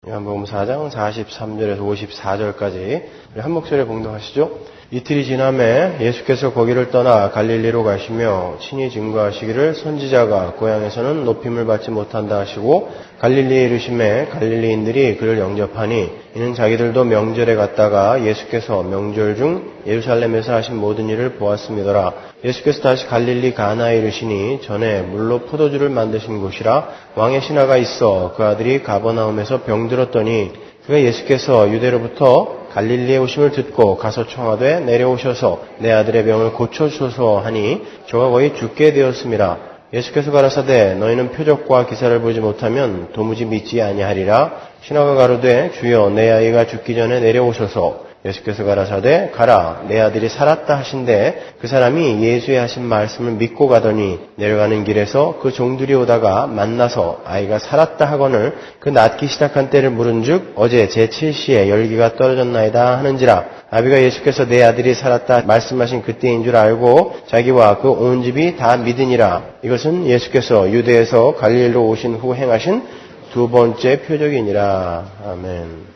요한복음 4장 43절에서 54절까지 한 목소리에 봉독하시죠. 이틀이 지남에 예수께서 거기를 떠나 갈릴리로 가시며 친히 증거하시기를 선지자가 고향에서는 높임을 받지 못한다 하시고 갈릴리에 이르심에 갈릴리인들이 그를 영접하니 이는 자기들도 명절에 갔다가 예수께서 명절 중 예루살렘에서 하신 모든 일을 보았음이더라. 예수께서 다시 갈릴리 가나에 이르시니 전에 물로 포도주를 만드신 곳이라 왕의 신하가 있어 그 아들이 가버나움에서 병들었더니 그가 예수께서 유대로부터 갈릴리에 오심을 듣고 가서 청하되 내려오셔서 내 아들의 병을 고쳐주소서 하니 저가 거의 죽게 되었음이라. 예수께서 가라사대 너희는 표적과 기사를 보지 못하면 도무지 믿지 아니하리라. 신하가 가로되 주여 내 아이가 죽기 전에 내려오셔서. 예수께서 가라사대 가라 내 아들이 살았다 하신대 그 사람이 예수의 하신 말씀을 믿고 가더니 내려가는 길에서 그 종들이 오다가 만나서 아이가 살았다 하거늘 그 낫기 시작한 때를 물은즉 어제 제7시에 열기가 떨어졌나이다 하는지라. 아비가 예수께서 내 아들이 살았다 말씀하신 그때인 줄 알고 자기와 그 온 집이 다 믿으니라. 이것은 예수께서 유대에서 갈릴리로 오신 후 행하신 두 번째 표적이니라. 아멘.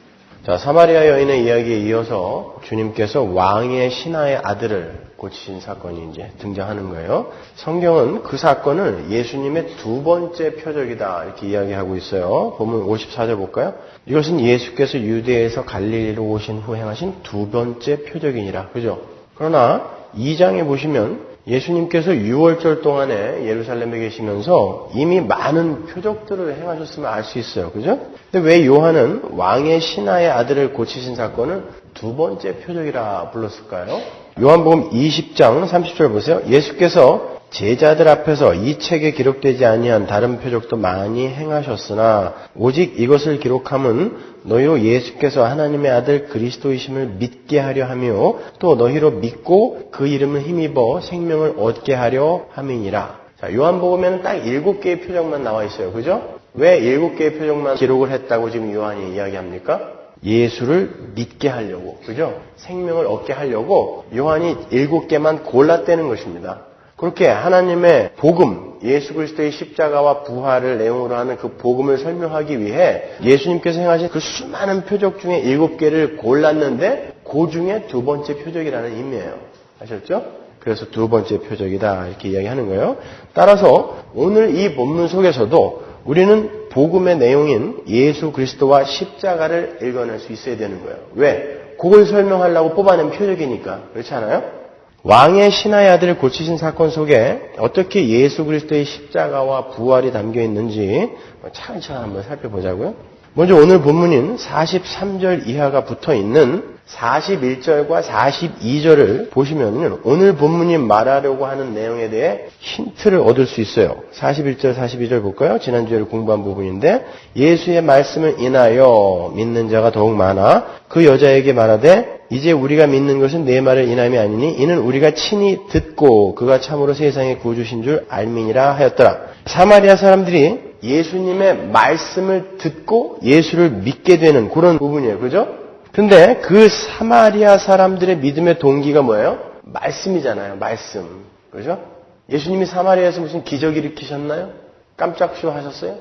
자, 사마리아 여인의 이야기에 이어서 주님께서 왕의 신하의 아들을 고치신 사건이 이제 등장하는 거예요. 성경은 그 사건을 예수님의 두 번째 표적이다 이렇게 이야기하고 있어요. 보면 54절 볼까요? 이것은 예수께서 유대에서 갈릴리로 오신 후 행하신 두 번째 표적이니라. 그죠? 그러나 2장에 보시면 예수님께서 6월절 동안에 예루살렘에 계시면서 이미 많은 표적들을 행하셨음을 알 수 있어요. 그죠? 근데 왜 요한은 왕의 신하의 아들을 고치신 사건을 두 번째 표적이라 불렀을까요? 요한복음 20장 30절 보세요. 예수께서 제자들 앞에서 이 책에 기록되지 아니한 다른 표적도 많이 행하셨으나 오직 이것을 기록함은 너희로 예수께서 하나님의 아들 그리스도이심을 믿게 하려 하며 또 너희로 믿고 그 이름을 힘입어 생명을 얻게 하려 함이니라. 자, 요한복음에는 딱 7개의 표적만 나와 있어요. 그죠? 왜 7개의 표적만 기록을 했다고 지금 요한이 이야기합니까? 예수를 믿게 하려고. 그죠? 생명을 얻게 하려고 요한이 7개만 골랐다는 것입니다. 그렇게 하나님의 복음, 예수 그리스도의 십자가와 부활을 내용으로 하는 그 복음을 설명하기 위해 예수님께서 행하신 그 수많은 표적 중에 7개를 골랐는데 그 중에 두 번째 표적이라는 의미예요. 아셨죠? 그래서 두 번째 표적이다 이렇게 이야기하는 거예요. 따라서 오늘 이 본문 속에서도 우리는 복음의 내용인 예수 그리스도와 십자가를 읽어낼 수 있어야 되는 거예요. 왜? 그걸 설명하려고 뽑아낸 표적이니까. 그렇지 않아요? 왕의 신하의 아들을 고치신 사건 속에 어떻게 예수 그리스도의 십자가와 부활이 담겨 있는지 차근차근 한번 살펴보자고요. 먼저 오늘 본문인 43절 이하가 붙어 있는 41절과 42절을 보시면 오늘 본문이 말하려고 하는 내용에 대해 힌트를 얻을 수 있어요. 41절, 42절 볼까요? 지난주에 공부한 부분인데 예수의 말씀을 인하여 믿는 자가 더욱 많아 그 여자에게 말하되 이제 우리가 믿는 것은 내 말을 인함이 아니니 이는 우리가 친히 듣고 그가 참으로 세상의 구주신 줄 알미니라 하였더라. 사마리아 사람들이 예수님의 말씀을 듣고 예수를 믿게 되는 그런 부분이에요. 그죠? 근데 그 사마리아 사람들의 믿음의 동기가 뭐예요? 말씀이잖아요. 말씀. 그죠? 예수님이 사마리아에서 무슨 기적 일으키셨나요? 깜짝 쇼 하셨어요?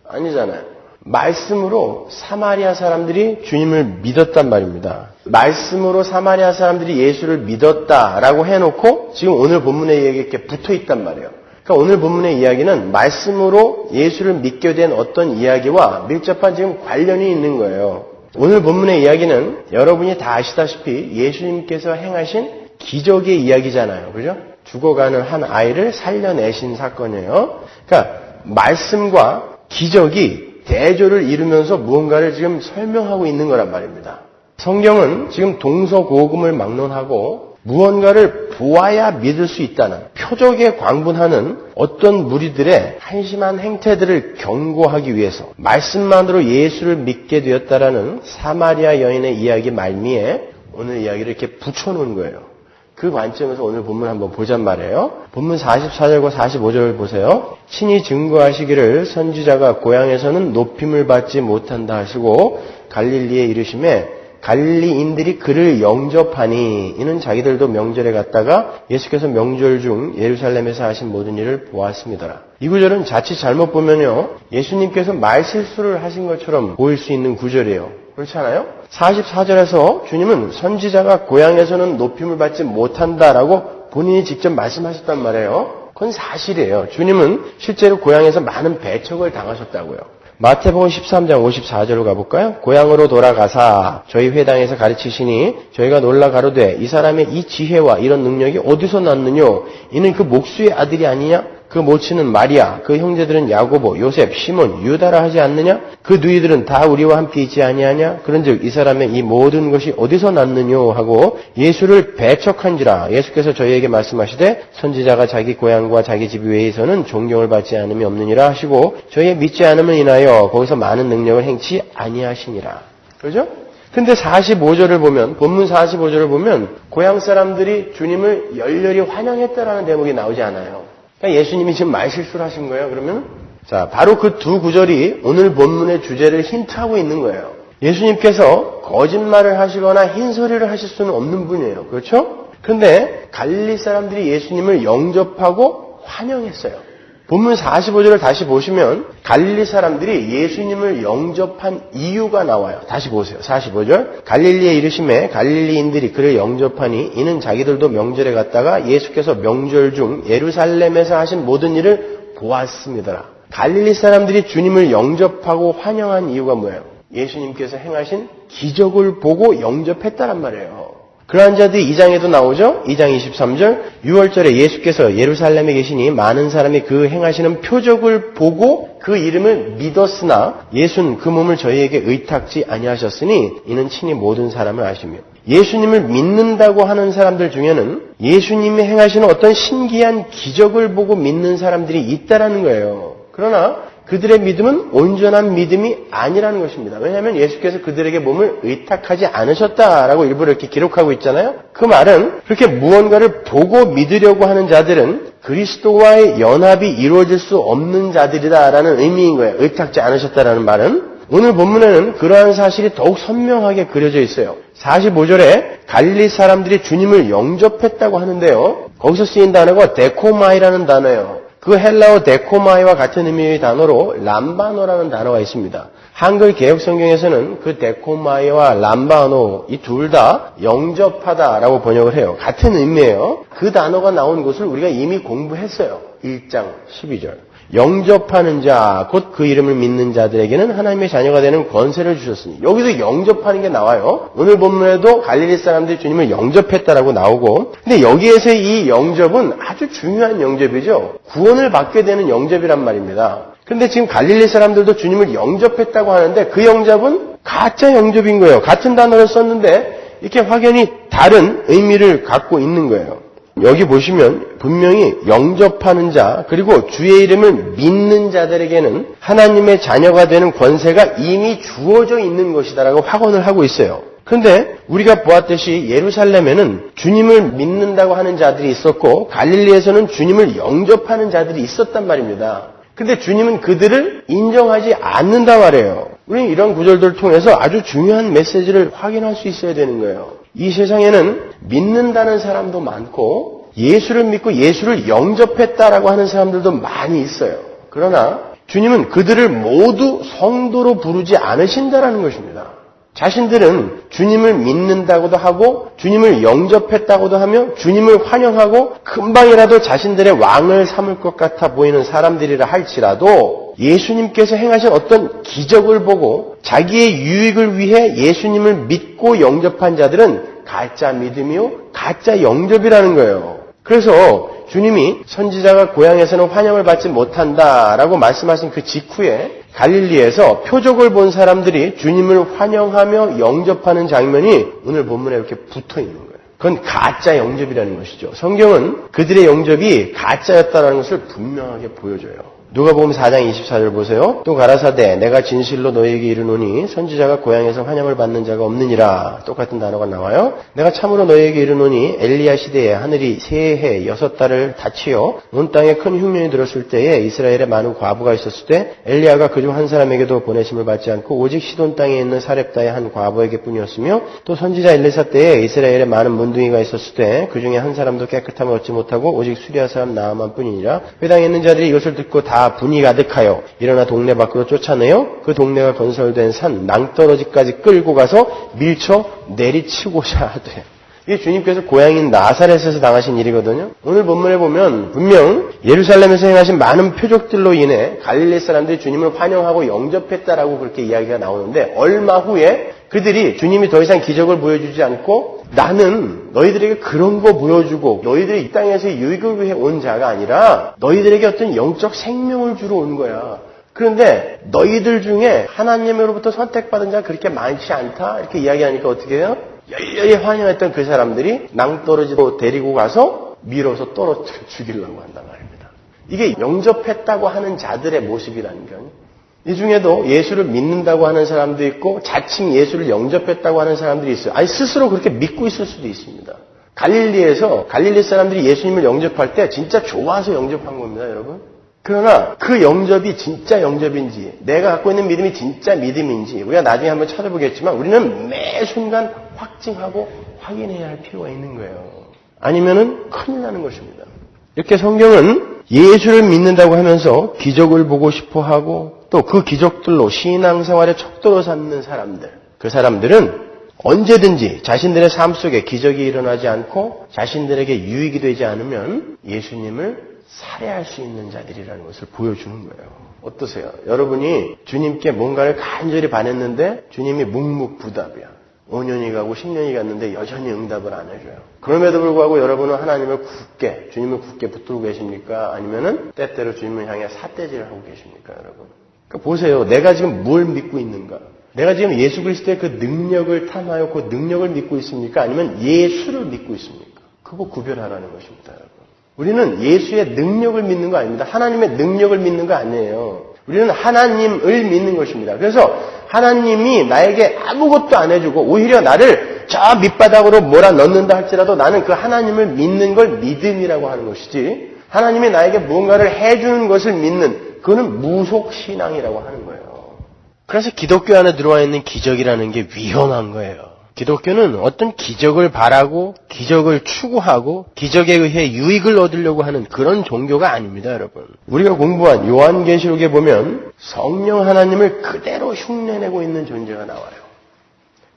아니잖아요. 말씀으로 사마리아 사람들이 주님을 믿었단 말입니다. 말씀으로 사마리아 사람들이 예수를 믿었다라고 해놓고 지금 오늘 본문의 이야기에 이렇게 붙어있단 말이에요. 그러니까 오늘 본문의 이야기는 말씀으로 예수를 믿게 된 어떤 이야기와 밀접한 지금 관련이 있는 거예요. 오늘 본문의 이야기는 여러분이 다 아시다시피 예수님께서 행하신 기적의 이야기잖아요. 그죠? 죽어가는 한 아이를 살려내신 사건이에요. 그러니까 말씀과 기적이 대조를 이루면서 무언가를 지금 설명하고 있는 거란 말입니다. 성경은 지금 동서고금을 막론하고 무언가를 보아야 믿을 수 있다는 표적에 광분하는 어떤 무리들의 한심한 행태들을 경고하기 위해서 말씀만으로 예수를 믿게 되었다라는 사마리아 여인의 이야기 말미에 오늘 이야기를 이렇게 붙여놓은 거예요. 그 관점에서 오늘 본문 한번 보잔 말이에요. 본문 44절과 45절을 보세요. 친히 증거하시기를 선지자가 고향에서는 높임을 받지 못한다 하시고 갈릴리에 이르심에 갈릴리인들이 그를 영접하니 이는 자기들도 명절에 갔다가 예수께서 명절 중 예루살렘에서 하신 모든 일을 보았습니다. 이 구절은 자칫 잘못 보면요, 예수님께서 말실수를 하신 것처럼 보일 수 있는 구절이에요. 그렇지 않아요? 44절에서 주님은 선지자가 고향에서는 높임을 받지 못한다라고 본인이 직접 말씀하셨단 말이에요. 그건 사실이에요. 주님은 실제로 고향에서 많은 배척을 당하셨다고요. 마태복음 13장 54절로 가볼까요? 고향으로 돌아가사 저희 회당에서 가르치시니 저희가 놀라 가로되 이 사람의 이 지혜와 이런 능력이 어디서 났느냐? 이는 그 목수의 아들이 아니냐? 그 모친은 마리아, 그 형제들은 야고보, 요셉, 시몬, 유다라 하지 않느냐? 그 누이들은 다 우리와 함께 있지 아니하냐? 그런즉 이 사람의 이 모든 것이 어디서 났느냐 하고 예수를 배척한지라. 예수께서 저희에게 말씀하시되 선지자가 자기 고향과 자기 집 외에서는 존경을 받지 않음이 없느니라 하시고 저희의 믿지 않음을 인하여 거기서 많은 능력을 행치 아니하시니라. 그렇죠? 근데 45절을 보면, 본문 45절을 보면 고향 사람들이 주님을 열렬히 환영했다라는 대목이 나오지 않아요. 그러니까 예수님이 지금 말실수를 하신 거예요. 그러면 자, 바로 그 두 구절이 오늘 본문의 주제를 힌트하고 있는 거예요. 예수님께서 거짓말을 하시거나 흰소리를 하실 수는 없는 분이에요. 그렇죠? 그런데 갈릴리 사람들이 예수님을 영접하고 환영했어요. 본문 45절을 다시 보시면 갈릴리 사람들이 예수님을 영접한 이유가 나와요. 다시 보세요. 45절. 갈릴리에 이르심에 갈릴리인들이 그를 영접하니 이는 자기들도 명절에 갔다가 예수께서 명절 중 예루살렘에서 하신 모든 일을 보았습니다. 갈릴리 사람들이 주님을 영접하고 환영한 이유가 뭐예요? 예수님께서 행하신 기적을 보고 영접했다란 말이에요. 그러한 자들이 2장에도 나오죠. 2장 23절 6월절에 예수께서 예루살렘에 계시니 많은 사람이 그 행하시는 표적을 보고 그 이름을 믿었으나 예수는 그 몸을 저희에게 의탁지 아니하셨으니 이는 친히 모든 사람을 아시며 예수님을 믿는다고 하는 사람들 중에는 예수님이 행하시는 어떤 신기한 기적을 보고 믿는 사람들이 있다라는 거예요. 그러나 그들의 믿음은 온전한 믿음이 아니라는 것입니다. 왜냐하면 예수께서 그들에게 몸을 의탁하지 않으셨다라고 일부러 이렇게 기록하고 있잖아요. 그 말은 그렇게 무언가를 보고 믿으려고 하는 자들은 그리스도와의 연합이 이루어질 수 없는 자들이다라는 의미인 거예요. 의탁지 않으셨다라는 말은. 오늘 본문에는 그러한 사실이 더욱 선명하게 그려져 있어요. 45절에 갈릴리 사람들이 주님을 영접했다고 하는데요. 거기서 쓰인 단어가 데코마이라는 단어예요. 그 헬라어 데코마이와 같은 의미의 단어로 람바노라는 단어가 있습니다. 한글 개역성경에서는 그 데코마이와 람바노 이 둘 다 영접하다라고 번역을 해요. 같은 의미예요. 그 단어가 나온 곳을 우리가 이미 공부했어요. 1장 12절. 영접하는 자, 곧 그 이름을 믿는 자들에게는 하나님의 자녀가 되는 권세를 주셨으니 여기서 영접하는 게 나와요. 오늘 본문에도 갈릴리 사람들이 주님을 영접했다라고 나오고 근데 여기에서의 이 영접은 아주 중요한 영접이죠. 구원을 받게 되는 영접이란 말입니다. 그런데 지금 갈릴리 사람들도 주님을 영접했다고 하는데 그 영접은 가짜 영접인 거예요. 같은 단어를 썼는데 이렇게 확연히 다른 의미를 갖고 있는 거예요. 여기 보시면 분명히 영접하는 자 그리고 주의 이름을 믿는 자들에게는 하나님의 자녀가 되는 권세가 이미 주어져 있는 것이다라고 확언을 하고 있어요. 그런데 우리가 보았듯이 예루살렘에는 주님을 믿는다고 하는 자들이 있었고 갈릴리에서는 주님을 영접하는 자들이 있었단 말입니다. 그런데 주님은 그들을 인정하지 않는다 말이에요. 우리는 이런 구절들을 통해서 아주 중요한 메시지를 확인할 수 있어야 되는 거예요. 이 세상에는 믿는다는 사람도 많고 예수를 믿고 예수를 영접했다라고 하는 사람들도 많이 있어요. 그러나 주님은 그들을 모두 성도로 부르지 않으신다라는 것입니다. 자신들은 주님을 믿는다고도 하고 주님을 영접했다고도 하며 주님을 환영하고 금방이라도 자신들의 왕을 삼을 것 같아 보이는 사람들이라 할지라도 예수님께서 행하신 어떤 기적을 보고 자기의 유익을 위해 예수님을 믿고 영접한 자들은 가짜 믿음이요 가짜 영접이라는 거예요. 그래서 주님이 선지자가 고향에서는 환영을 받지 못한다라고 말씀하신 그 직후에 갈릴리에서 표적을 본 사람들이 주님을 환영하며 영접하는 장면이 오늘 본문에 이렇게 붙어 있는 거예요. 그건 가짜 영접이라는 것이죠. 성경은 그들의 영접이 가짜였다는 것을 분명하게 보여줘요. 누가복음 4장 24절 보세요. 또 가라사대 내가 진실로 너희에게 이르노니 선지자가 고향에서 환영을 받는 자가 없느니라. 똑같은 단어가 나와요. 내가 참으로 너희에게 이르노니 엘리야 시대에 하늘이 3해 6달을 닫히어 온 땅에 큰 흉년이 들었을 때에 이스라엘에 많은 과부가 있었을 때 엘리야가 그중 한 사람에게도 보내심을 받지 않고 오직 시돈 땅에 있는 사렙다의 한 과부에게 뿐이었으며 또 선지자 엘리사 때에 이스라엘에 많은 문둥이가 있었을 때 그 중에 한 사람도 깨끗함을 얻지 못하고 오직 수리아 사람 나아만 뿐이니라. 회당에 있는 자들이 이것을 듣고 다 분이 가득하여 일어나 동네 밖으로 쫓아내어 그 동네가 건설된 산 낭떠러지까지 끌고 가서 밀쳐 내리치고자 하되. 이게 주님께서 고향인 나사렛에서 당하신 일이거든요. 오늘 본문에 보면 분명 예루살렘에서 행하신 많은 표적들로 인해 갈릴리 사람들이 주님을 환영하고 영접했다라고 그렇게 이야기가 나오는데 얼마 후에 그들이 주님이 더 이상 기적을 보여주지 않고 나는 너희들에게 그런 거 보여주고 너희들이 이 땅에서 유익을 위해 온 자가 아니라 너희들에게 어떤 영적 생명을 주러 온 거야. 그런데 너희들 중에 하나님으로부터 선택받은 자가 그렇게 많지 않다 이렇게 이야기하니까 어떻게 해요? 열렬히 환영했던 그 사람들이 낭떠러지로 데리고 가서 밀어서 떨어뜨려 죽이려고 한단 말입니다. 이게 영접했다고 하는 자들의 모습이라는 거예요. 이 중에도 예수를 믿는다고 하는 사람도 있고 자칭 예수를 영접했다고 하는 사람들이 있어요. 아니 스스로 그렇게 믿고 있을 수도 있습니다. 갈릴리에서 갈릴리 사람들이 예수님을 영접할 때 진짜 좋아서 영접한 겁니다, 여러분. 그러나 그 영접이 진짜 영접인지 내가 갖고 있는 믿음이 진짜 믿음인지 우리가 나중에 한번 찾아보겠지만 우리는 매 순간 확증하고 확인해야 할 필요가 있는 거예요. 아니면은 큰일 나는 것입니다. 이렇게 성경은 예수를 믿는다고 하면서 기적을 보고 싶어하고 또 그 기적들로 신앙생활의 척도로 삼는 사람들, 그 사람들은 언제든지 자신들의 삶 속에 기적이 일어나지 않고 자신들에게 유익이 되지 않으면 예수님을 살해할 수 있는 자들이라는 것을 보여주는 거예요. 어떠세요? 여러분이 주님께 뭔가를 간절히 바랬는데 주님이 묵묵부답이야. 5년이 가고 10년이 갔는데 여전히 응답을 안 해줘요. 그럼에도 불구하고 여러분은 하나님을 굳게, 주님을 굳게 붙들고 계십니까? 아니면은 때때로 주님을 향해 삿대질을 하고 계십니까, 여러분? 그러니까 보세요. 내가 지금 뭘 믿고 있는가? 내가 지금 예수 그리스도의 그 능력을 탐하여 그 능력을 믿고 있습니까? 아니면 예수를 믿고 있습니까? 그거 구별하라는 것입니다, 여러분. 우리는 예수의 능력을 믿는 거 아닙니다. 하나님의 능력을 믿는 거 아니에요. 우리는 하나님을 믿는 것입니다. 그래서 하나님이 나에게 아무것도 안 해주고 오히려 나를 저 밑바닥으로 몰아넣는다 할지라도 나는 그 하나님을 믿는 걸 믿음이라고 하는 것이지 하나님이 나에게 무언가를 해주는 것을 믿는 그거는 무속신앙이라고 하는 거예요. 그래서 기독교 안에 들어와 있는 기적이라는 게 위험한 거예요. 기독교는 어떤 기적을 바라고 기적을 추구하고 기적에 의해 유익을 얻으려고 하는 그런 종교가 아닙니다, 여러분. 우리가 공부한 요한계시록에 보면 성령 하나님을 그대로 흉내내고 있는 존재가 나와요.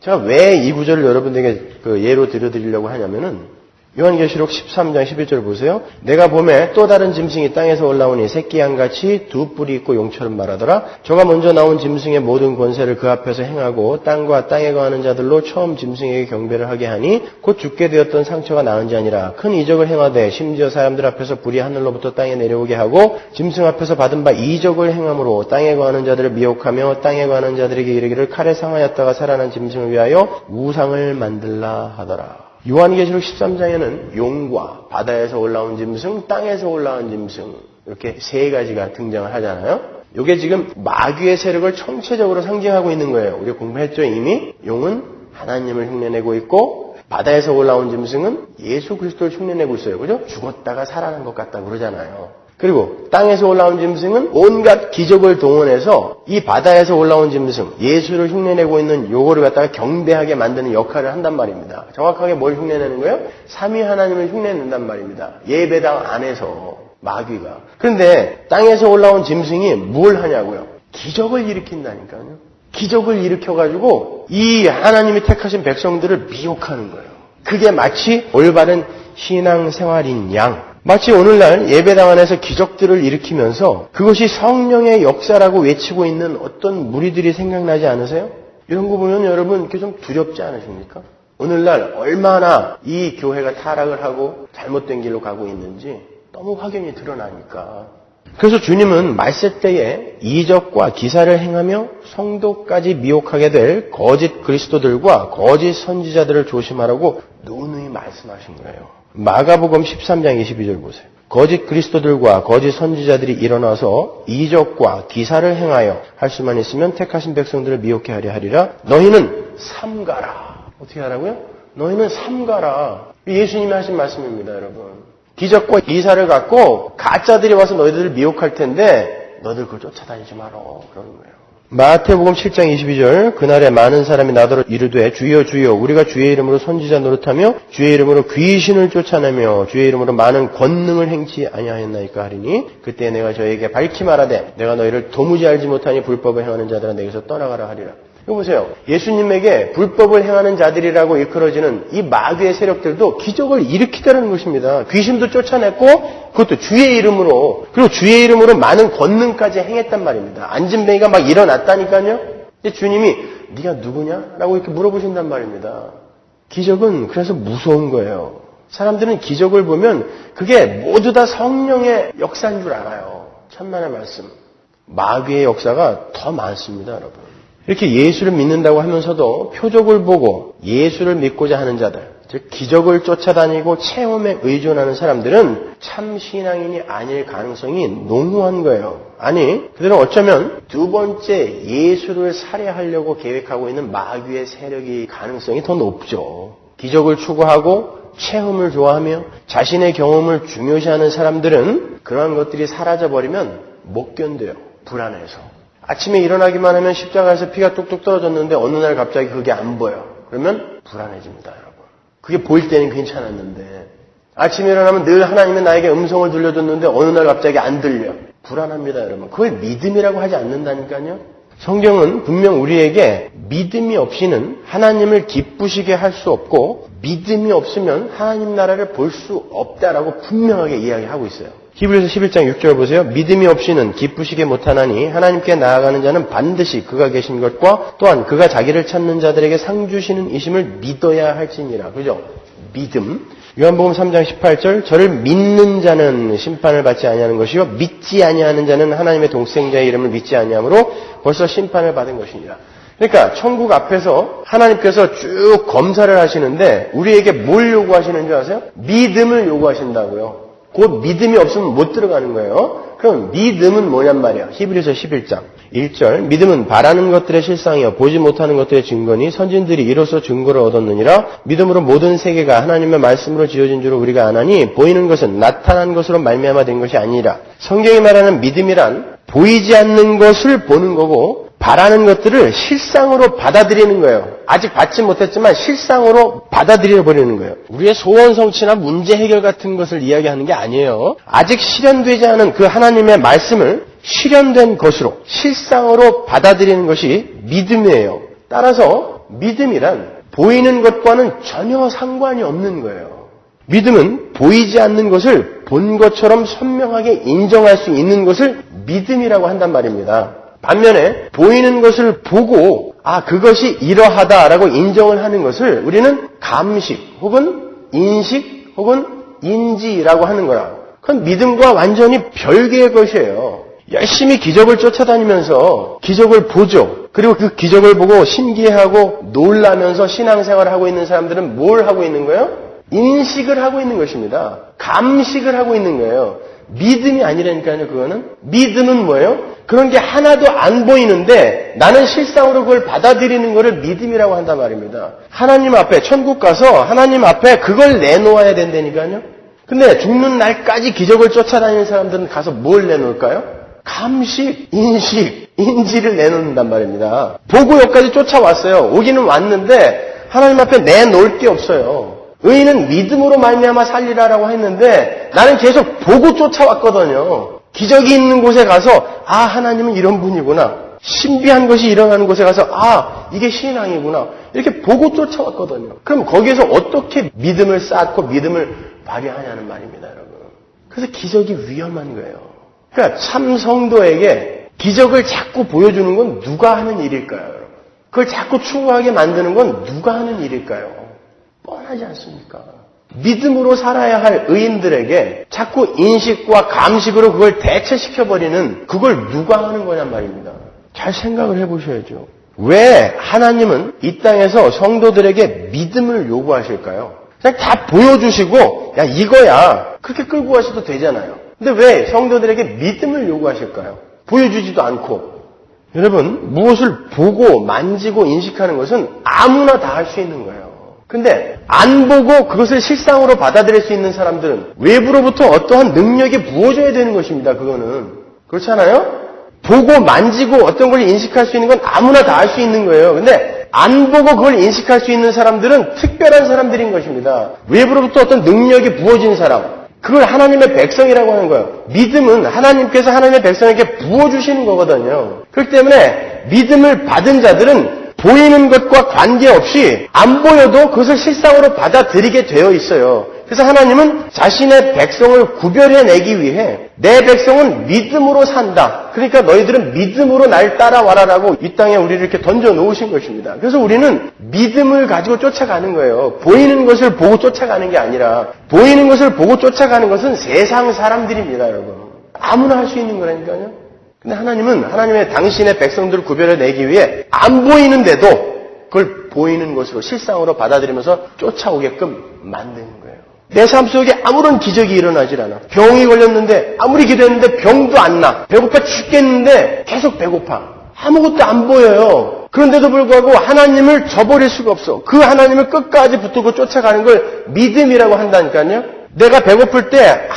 제가 왜 이 구절을 여러분에게 예로 들려드리려고 하냐면은 요한계시록 13장 11절 보세요. 내가 봄에 또 다른 짐승이 땅에서 올라오니 새끼 양같이 두 뿔이 있고 용처럼 말하더라. 저가 먼저 나온 짐승의 모든 권세를 그 앞에서 행하고 땅과 땅에 거하는 자들로 처음 짐승에게 경배를 하게 하니 곧 죽게 되었던 상처가 나은지 아니라 큰 이적을 행하되 심지어 사람들 앞에서 불이 하늘로부터 땅에 내려오게 하고 짐승 앞에서 받은 바 이적을 행함으로 땅에 거하는 자들을 미혹하며 땅에 거하는 자들에게 이르기를 칼에 상하였다가 살아난 짐승을 위하여 우상을 만들라 하더라. 요한계시록 13장에는 용과 바다에서 올라온 짐승, 땅에서 올라온 짐승 이렇게 세 가지가 등장을 하잖아요. 이게 지금 마귀의 세력을 총체적으로 상징하고 있는 거예요. 우리 공부했죠 이미? 용은 하나님을 흉내내고 있고 바다에서 올라온 짐승은 예수 그리스도를 흉내내고 있어요. 그죠? 죽었다가 살아난 것 같다고 그러잖아요. 그리고 땅에서 올라온 짐승은 온갖 기적을 동원해서 이 바다에서 올라온 짐승, 예수를 흉내내고 있는 요거를 갖다가 경배하게 만드는 역할을 한단 말입니다. 정확하게 뭘 흉내내는 거예요? 삼위 하나님을 흉내낸단 말입니다. 예배당 안에서 마귀가. 그런데 땅에서 올라온 짐승이 뭘 하냐고요? 기적을 일으킨다니까요. 기적을 일으켜가지고 이 하나님이 택하신 백성들을 미혹하는 거예요. 그게 마치 올바른 신앙생활인 양. 마치 오늘날 예배당 안에서 기적들을 일으키면서 그것이 성령의 역사라고 외치고 있는 어떤 무리들이 생각나지 않으세요? 이런 거 보면 여러분 이렇게 좀 두렵지 않으십니까? 오늘날 얼마나 이 교회가 타락을 하고 잘못된 길로 가고 있는지 너무 확연히 드러나니까. 그래서 주님은 말세 때에 이적과 기사를 행하며 성도까지 미혹하게 될 거짓 그리스도들과 거짓 선지자들을 조심하라고 누누이 말씀하신 거예요. 마가복음 13장 22절 보세요. 거짓 그리스도들과 거짓 선지자들이 일어나서 이적과 기사를 행하여 할 수만 있으면 택하신 백성들을 미혹해 하려 하리라. 너희는 삼가라. 어떻게 하라고요? 너희는 삼가라. 예수님이 하신 말씀입니다, 여러분. 기적과 기사를 갖고 가짜들이 와서 너희들을 미혹할 텐데 너희들 그걸 쫓아다니지 마라. 그러는 거예요. 마태복음 7장 22절 그날에 많은 사람이 나더러 이르되 주여 주여 우리가 주의 이름으로 선지자 노릇하며 주의 이름으로 귀신을 쫓아내며 주의 이름으로 많은 권능을 행치 아니하였나이까 하리니 그때 내가 저에게 밝히 말하되 내가 너희를 도무지 알지 못하니 불법을 행하는 자들아 내게서 떠나가라 하리라. 이거 보세요. 예수님에게 불법을 행하는 자들이라고 일컬어지는 이 마귀의 세력들도 기적을 일으키더라는 것입니다. 귀신도 쫓아냈고 그것도 주의 이름으로 그리고 주의 이름으로 많은 권능까지 행했단 말입니다. 안진뱅이가 막 일어났다니까요. 주님이 네가 누구냐? 라고 이렇게 물어보신단 말입니다. 기적은 그래서 무서운 거예요. 사람들은 기적을 보면 그게 모두 다 성령의 역사인 줄 알아요. 천만의 말씀. 마귀의 역사가 더 많습니다, 여러분. 이렇게 예수를 믿는다고 하면서도 표적을 보고 예수를 믿고자 하는 자들, 즉 기적을 쫓아다니고 체험에 의존하는 사람들은 참 신앙인이 아닐 가능성이 농후한 거예요. 아니, 그들은 어쩌면 두 번째 예수를 살해하려고 계획하고 있는 마귀의 세력이 가능성이 더 높죠. 기적을 추구하고 체험을 좋아하며 자신의 경험을 중요시하는 사람들은 그러한 것들이 사라져버리면 못 견뎌요. 불안해서. 아침에 일어나기만 하면 십자가에서 피가 뚝뚝 떨어졌는데 어느 날 갑자기 그게 안 보여. 그러면 불안해집니다, 여러분. 그게 보일 때는 괜찮았는데 아침에 일어나면 늘 하나님은 나에게 음성을 들려줬는데 어느 날 갑자기 안 들려. 불안합니다, 여러분. 그걸 믿음이라고 하지 않는다니까요. 성경은 분명 우리에게 믿음이 없이는 하나님을 기쁘시게 할 수 없고 믿음이 없으면 하나님 나라를 볼 수 없다라고 분명하게 이야기하고 있어요. 히브리서 11장 6절 보세요. 믿음이 없이는 기쁘시게 못하나니 하나님께 나아가는 자는 반드시 그가 계신 것과 또한 그가 자기를 찾는 자들에게 상 주시는 이심을 믿어야 할지니라. 그죠? 믿음. 요한복음 3장 18절 저를 믿는 자는 심판을 받지 아니하는 것이요 믿지 아니하는 자는 하나님의 동생자의 이름을 믿지 아니하므로 벌써 심판을 받은 것이니라. 그러니까 천국 앞에서 하나님께서 쭉 검사를 하시는데 우리에게 뭘 요구하시는 줄 아세요? 믿음을 요구하신다고요. 곧 믿음이 없으면 못 들어가는 거예요. 그럼 믿음은 뭐냔 말이야. 히브리서 11장 1절 믿음은 바라는 것들의 실상이요 보지 못하는 것들의 증거니 선진들이 이로써 증거를 얻었느니라. 믿음으로 모든 세계가 하나님의 말씀으로 지어진 줄을 우리가 아나니 보이는 것은 나타난 것으로 말미암아 된 것이 아니라. 성경이 말하는 믿음이란 보이지 않는 것을 보는 거고 바라는 것들을 실상으로 받아들이는 거예요. 아직 받지 못했지만 실상으로 받아들여 버리는 거예요. 우리의 소원 성취나 문제 해결 같은 것을 이야기하는 게 아니에요. 아직 실현되지 않은 그 하나님의 말씀을 실현된 것으로 실상으로 받아들이는 것이 믿음이에요. 따라서 믿음이란 보이는 것과는 전혀 상관이 없는 거예요. 믿음은 보이지 않는 것을 본 것처럼 선명하게 인정할 수 있는 것을 믿음이라고 한단 말입니다. 반면에 보이는 것을 보고 그것이 이러하다라고 인정을 하는 것을 우리는 감식 혹은 인식 혹은 인지라고 하는 거라. 그건 믿음과 완전히 별개의 것이에요. 열심히 기적을 쫓아다니면서 기적을 보죠. 그리고 그 기적을 보고 신기해하고 놀라면서 신앙생활을 하고 있는 사람들은 뭘 하고 있는 거예요? 인식을 하고 있는 것입니다. 감식을 하고 있는 거예요. 믿음이 아니라니까요, 그거는. 믿음은 뭐예요? 그런 게 하나도 안 보이는데 나는 실상으로 그걸 받아들이는 거를 믿음이라고 한단 말입니다. 하나님 앞에, 천국 가서 하나님 앞에 그걸 내놓아야 된다니까요. 근데 죽는 날까지 기적을 쫓아다니는 사람들은 가서 뭘 내놓을까요? 감식, 인식, 인지를 내놓는단 말입니다. 보고 여기까지 쫓아왔어요. 오기는 왔는데 하나님 앞에 내놓을 게 없어요. 의인은 믿음으로 말미암아 살리라라고 했는데 나는 계속 보고 쫓아왔거든요. 기적이 있는 곳에 가서 하나님은 이런 분이구나. 신비한 것이 일어나는 곳에 가서 이게 신앙이구나. 이렇게 보고 쫓아왔거든요. 그럼 거기에서 어떻게 믿음을 쌓고 믿음을 발휘하냐는 말입니다, 여러분. 그래서 기적이 위험한 거예요. 그러니까 참 성도에게 기적을 자꾸 보여주는 건 누가 하는 일일까요, 여러분? 그걸 자꾸 추구하게 만드는 건 누가 하는 일일까요? 뻔하지 않습니까? 믿음으로 살아야 할 의인들에게 자꾸 인식과 감식으로 그걸 대체시켜버리는 그걸 누가 하는 거냔 말입니다. 잘 생각을 해보셔야죠. 왜 하나님은 이 땅에서 성도들에게 믿음을 요구하실까요? 그냥 다 보여주시고 야 이거야 그렇게 끌고 가셔도 되잖아요. 근데 왜 성도들에게 믿음을 요구하실까요? 보여주지도 않고. 여러분 무엇을 보고 만지고 인식하는 것은 아무나 다 할 수 있는 거예요. 근데 안 보고 그것을 실상으로 받아들일 수 있는 사람들은 외부로부터 어떠한 능력이 부어져야 되는 것입니다. 그거는. 그렇잖아요? 보고 만지고 어떤 걸 인식할 수 있는 건 아무나 다 할 수 있는 거예요. 근데 안 보고 그걸 인식할 수 있는 사람들은 특별한 사람들인 것입니다. 외부로부터 어떤 능력이 부어진 사람. 그걸 하나님의 백성이라고 하는 거예요. 믿음은 하나님께서 하나님의 백성에게 부어주시는 거거든요. 그렇기 때문에 믿음을 받은 자들은 보이는 것과 관계없이 안 보여도 그것을 실상으로 받아들이게 되어 있어요. 그래서 하나님은 자신의 백성을 구별해내기 위해 내 백성은 믿음으로 산다. 그러니까 너희들은 믿음으로 날 따라와라라고 이 땅에 우리를 이렇게 던져 놓으신 것입니다. 그래서 우리는 믿음을 가지고 쫓아가는 거예요. 보이는 것을 보고 쫓아가는 게 아니라 보이는 것을 보고 쫓아가는 것은 세상 사람들입니다, 여러분. 아무나 할 수 있는 거라니까요. 근데 하나님은 하나님의 당신의 백성들을 구별해내기 위해 안 보이는데도 그걸 보이는 것으로 실상으로 받아들이면서 쫓아오게끔 만드는 거예요. 내 삶 속에 아무런 기적이 일어나질 않아. 병이 걸렸는데 아무리 기도했는데 병도 안 나. 배고파 죽겠는데 계속 배고파. 아무것도 안 보여요. 그런데도 불구하고 하나님을 저버릴 수가 없어. 그 하나님을 끝까지 붙들고 쫓아가는 걸 믿음이라고 한다니까요. 내가 배고플 때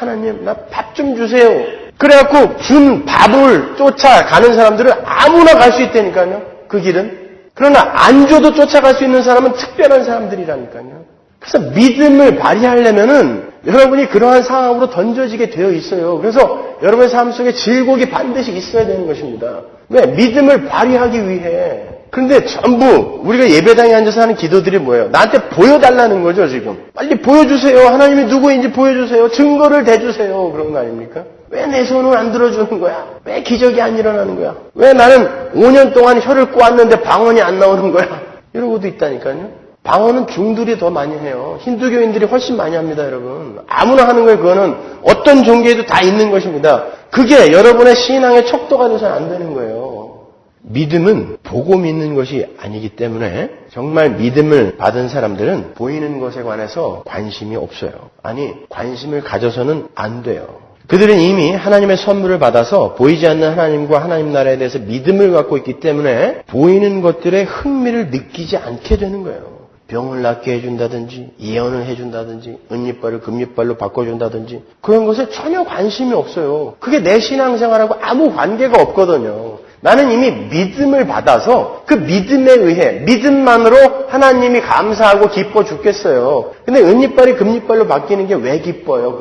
하나님 나 밥 좀 주세요. 그래갖고 준 밥을 쫓아가는 사람들은 아무나 갈 수 있다니까요. 그 길은. 그러나 안 줘도 쫓아갈 수 있는 사람은 특별한 사람들이라니까요. 그래서 믿음을 발휘하려면은 여러분이 그러한 상황으로 던져지게 되어 있어요. 그래서 여러분의 삶 속에 질곡이 반드시 있어야 되는 것입니다. 왜? 믿음을 발휘하기 위해. 그런데 전부 우리가 예배당에 앉아서 하는 기도들이 뭐예요? 나한테 보여달라는 거죠, 지금. 빨리 보여주세요. 하나님이 누구인지 보여주세요. 증거를 대주세요. 그런 거 아닙니까? 왜 내 손을 안 들어주는 거야? 왜 기적이 안 일어나는 거야? 왜 나는 5년 동안 혀를 꼬았는데 방언이 안 나오는 거야? 이러고도 있다니까요. 방언은 중들이 더 많이 해요. 힌두교인들이 훨씬 많이 합니다, 여러분. 아무나 하는 거예요, 그거는. 어떤 종교에도 다 있는 것입니다. 그게 여러분의 신앙의 척도가 돼서는 안 되는 거예요. 믿음은 보고 믿는 것이 아니기 때문에 정말 믿음을 받은 사람들은 보이는 것에 관해서 관심이 없어요. 아니, 관심을 가져서는 안 돼요. 그들은 이미 하나님의 선물을 받아서 보이지 않는 하나님과 하나님 나라에 대해서 믿음을 갖고 있기 때문에 보이는 것들에 흥미를 느끼지 않게 되는 거예요. 병을 낫게 해준다든지 예언을 해준다든지 은이빨을 금이빨로 바꿔준다든지 그런 것에 전혀 관심이 없어요. 그게 내 신앙생활하고 아무 관계가 없거든요. 나는 이미 믿음을 받아서 그 믿음에 의해 믿음만으로 하나님이 감사하고 기뻐 죽겠어요. 근데 은이빨이 금이빨로 바뀌는 게 왜 기뻐요?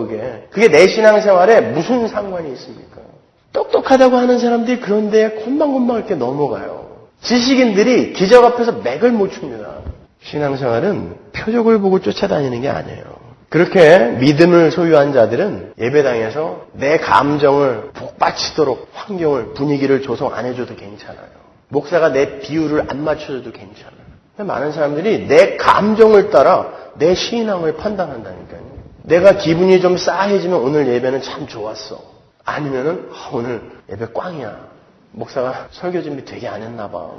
그게 내 신앙생활에 무슨 상관이 있습니까? 똑똑하다고 하는 사람들이 그런데 곤방곤방 이렇게 넘어가요. 지식인들이 기적 앞에서 맥을 못 춥니다. 신앙생활은 표적을 보고 쫓아다니는 게 아니에요. 그렇게 믿음을 소유한 자들은 예배당에서 내 감정을 복받치도록 환경을, 분위기를 조성 안 해줘도 괜찮아요. 목사가 내 비율을 안 맞춰줘도 괜찮아요. 많은 사람들이 내 감정을 따라 내 신앙을 판단한다니까요. 내가 기분이 좀 싸해지면 오늘 예배는 참 좋았어. 아니면은 오늘 예배 꽝이야. 목사가 설교 준비 되게 안 했나 봐.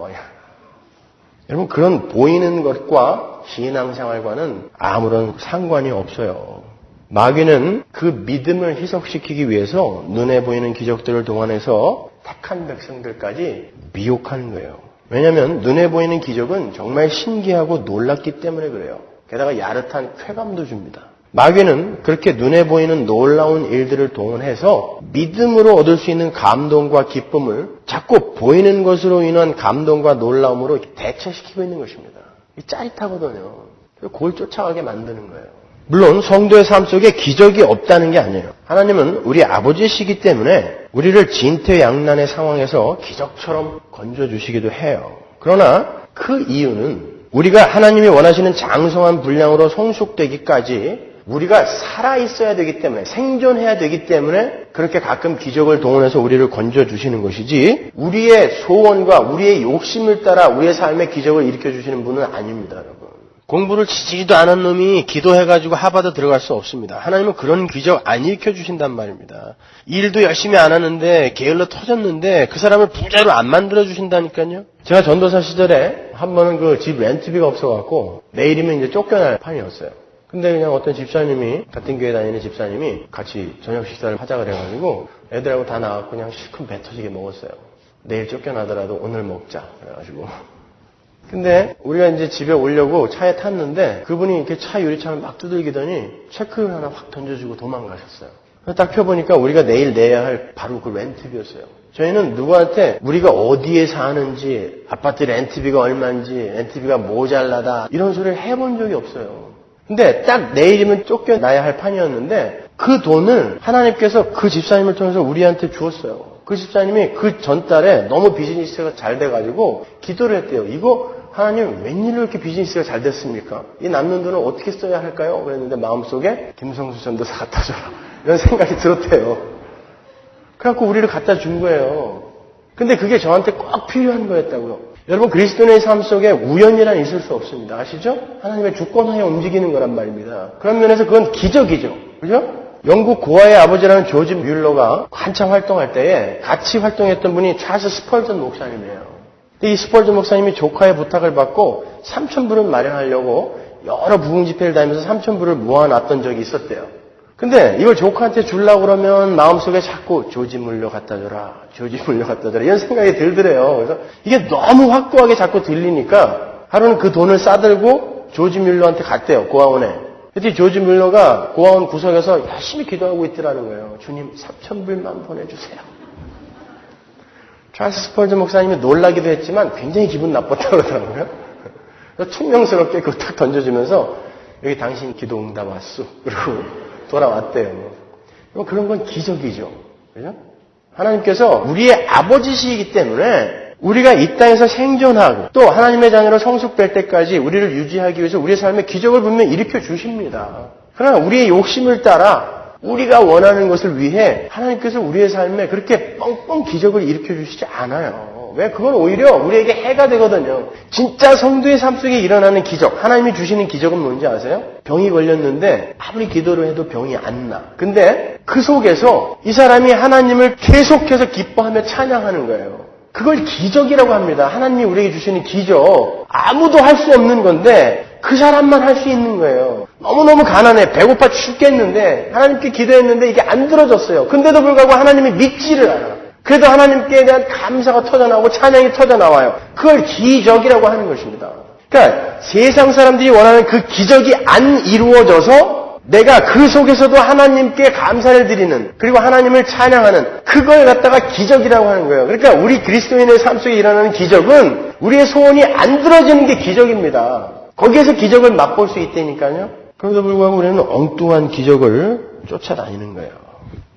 여러분 그런 보이는 것과 신앙생활과는 아무런 상관이 없어요. 마귀는 그 믿음을 희석시키기 위해서 눈에 보이는 기적들을 동원해서 택한 백성들까지 미혹하는 거예요. 왜냐하면 눈에 보이는 기적은 정말 신기하고 놀랍기 때문에 그래요. 게다가 야릇한 쾌감도 줍니다. 마귀는 그렇게 눈에 보이는 놀라운 일들을 동원해서 믿음으로 얻을 수 있는 감동과 기쁨을 자꾸 보이는 것으로 인한 감동과 놀라움으로 대체시키고 있는 것입니다. 짜릿하거든요. 그걸 쫓아가게 만드는 거예요. 물론 성도의 삶 속에 기적이 없다는 게 아니에요. 하나님은 우리 아버지시기 때문에 우리를 진퇴양난의 상황에서 기적처럼 건져주시기도 해요. 그러나 그 이유는 우리가 하나님이 원하시는 장성한 분량으로 성숙되기까지 우리가 살아있어야 되기 때문에, 생존해야 되기 때문에 그렇게 가끔 기적을 동원해서 우리를 건져주시는 것이지 우리의 소원과 우리의 욕심을 따라 우리의 삶에 기적을 일으켜주시는 분은 아닙니다, 여러분. 공부를 지지도 않은 놈이 기도해가지고 하버드 들어갈 수 없습니다. 하나님은 그런 기적 안 일으켜주신단 말입니다. 일도 열심히 안 하는데 게을러 터졌는데 그 사람을 부자로 안 만들어주신다니까요. 제가 전도사 시절에 한 번은 그 집 렌트비가 없어갖고 내일이면 이제 쫓겨날 판이었어요. 근데 그냥 어떤 집사님이, 같은 교회 다니는 집사님이 같이 저녁 식사를 하자 그래가지고 애들하고 다 나가고 그냥 실컷 배 터지게 먹었어요. 내일 쫓겨나더라도 오늘 먹자. 그래가지고. 근데 우리가 이제 집에 오려고 차에 탔는데 그분이 이렇게 차 유리창을 막 두들기더니 체크 하나 확 던져주고 도망가셨어요. 딱 펴보니까 우리가 내일 내야 할 바로 그 렌트비였어요. 저희는 누구한테 우리가 어디에 사는지, 아파트 렌트비가 얼마인지, 렌트비가 모자라다 이런 소리를 해본 적이 없어요. 근데 딱 내일이면 쫓겨나야 할 판이었는데 그 돈을 하나님께서 그 집사님을 통해서 우리한테 주었어요. 그 집사님이 그 전달에 너무 비즈니스가 잘 돼가지고 기도를 했대요. 이거 하나님 웬일로 이렇게 비즈니스가 잘 됐습니까? 이 남는 돈을 어떻게 써야 할까요? 그랬는데 마음속에 김성수 전도사 갖다 줘라 이런 생각이 들었대요. 그래갖고 우리를 갖다 준 거예요. 근데 그게 저한테 꼭 필요한 거였다고요. 여러분 그리스도인의 삶 속에 우연이란 있을 수 없습니다. 아시죠? 하나님의 주권하에 움직이는 거란 말입니다. 그런 면에서 그건 기적이죠. 그죠? 영국 고아의 아버지라는 조지 뮬러가 한참 활동할 때에 같이 활동했던 분이 찰스 스펄전 목사님이에요. 근데 이 스펄전 목사님이 조카의 부탁을 받고 3,000불을 마련하려고 여러 부흥 집회를 다니면서 3,000불을 모아놨던 적이 있었대요. 근데 이걸 조카한테 주려고 그러면 마음속에 자꾸 조지 물려 갖다 줘라, 조지 물려 갖다 줘라 이런 생각이 들더래요. 그래서 이게 너무 확고하게 자꾸 들리니까 하루는 그 돈을 싸들고 조지 뮬러한테 갔대요. 고아원에. 그때 조지 뮬러가 고아원 구석에서 열심히 기도하고 있더라는 거예요. 주님 3,000불만 보내주세요. 찰스 스펄전 목사님이 놀라기도 했지만 굉장히 기분 나빴다고 그러더라고요. 그래서 퉁명스럽게 그거 탁 던져주면서 여기 당신 기도 응답 왔어. 그리고 돌아왔대요. 그런 건 기적이죠. 그죠? 하나님께서 우리의 아버지시기 때문에 우리가 이 땅에서 생존하고 또 하나님의 자녀로 성숙될 때까지 우리를 유지하기 위해서 우리의 삶에 기적을 분명히 일으켜 주십니다. 그러나 우리의 욕심을 따라 우리가 원하는 것을 위해 하나님께서 우리의 삶에 그렇게 뻥뻥 기적을 일으켜 주시지 않아요. 왜? 그건 오히려 우리에게 해가 되거든요. 진짜 성도의 삶 속에 일어나는 기적, 하나님이 주시는 기적은 뭔지 아세요? 병이 걸렸는데 아무리 기도를 해도 병이 안 나. 근데 그 속에서 이 사람이 하나님을 계속해서 기뻐하며 찬양하는 거예요. 그걸 기적이라고 합니다. 하나님이 우리에게 주시는 기적. 아무도 할 수 없는 건데 그 사람만 할 수 있는 거예요. 너무너무 가난해. 배고파 죽겠는데 하나님께 기도했는데 이게 안 들어졌어요. 근데도 불구하고 하나님이 믿지를 않아요. 그래도 하나님께 대한 감사가 터져나오고 찬양이 터져나와요. 그걸 기적이라고 하는 것입니다. 그러니까 세상 사람들이 원하는 그 기적이 안 이루어져서 내가 그 속에서도 하나님께 감사를 드리는 그리고 하나님을 찬양하는 그걸 갖다가 기적이라고 하는 거예요. 그러니까 우리 그리스도인의 삶 속에 일어나는 기적은 우리의 소원이 안 들어지는 게 기적입니다. 거기에서 기적을 맛볼 수 있다니까요. 그럼에도 불구하고 우리는 엉뚱한 기적을 쫓아다니는 거예요.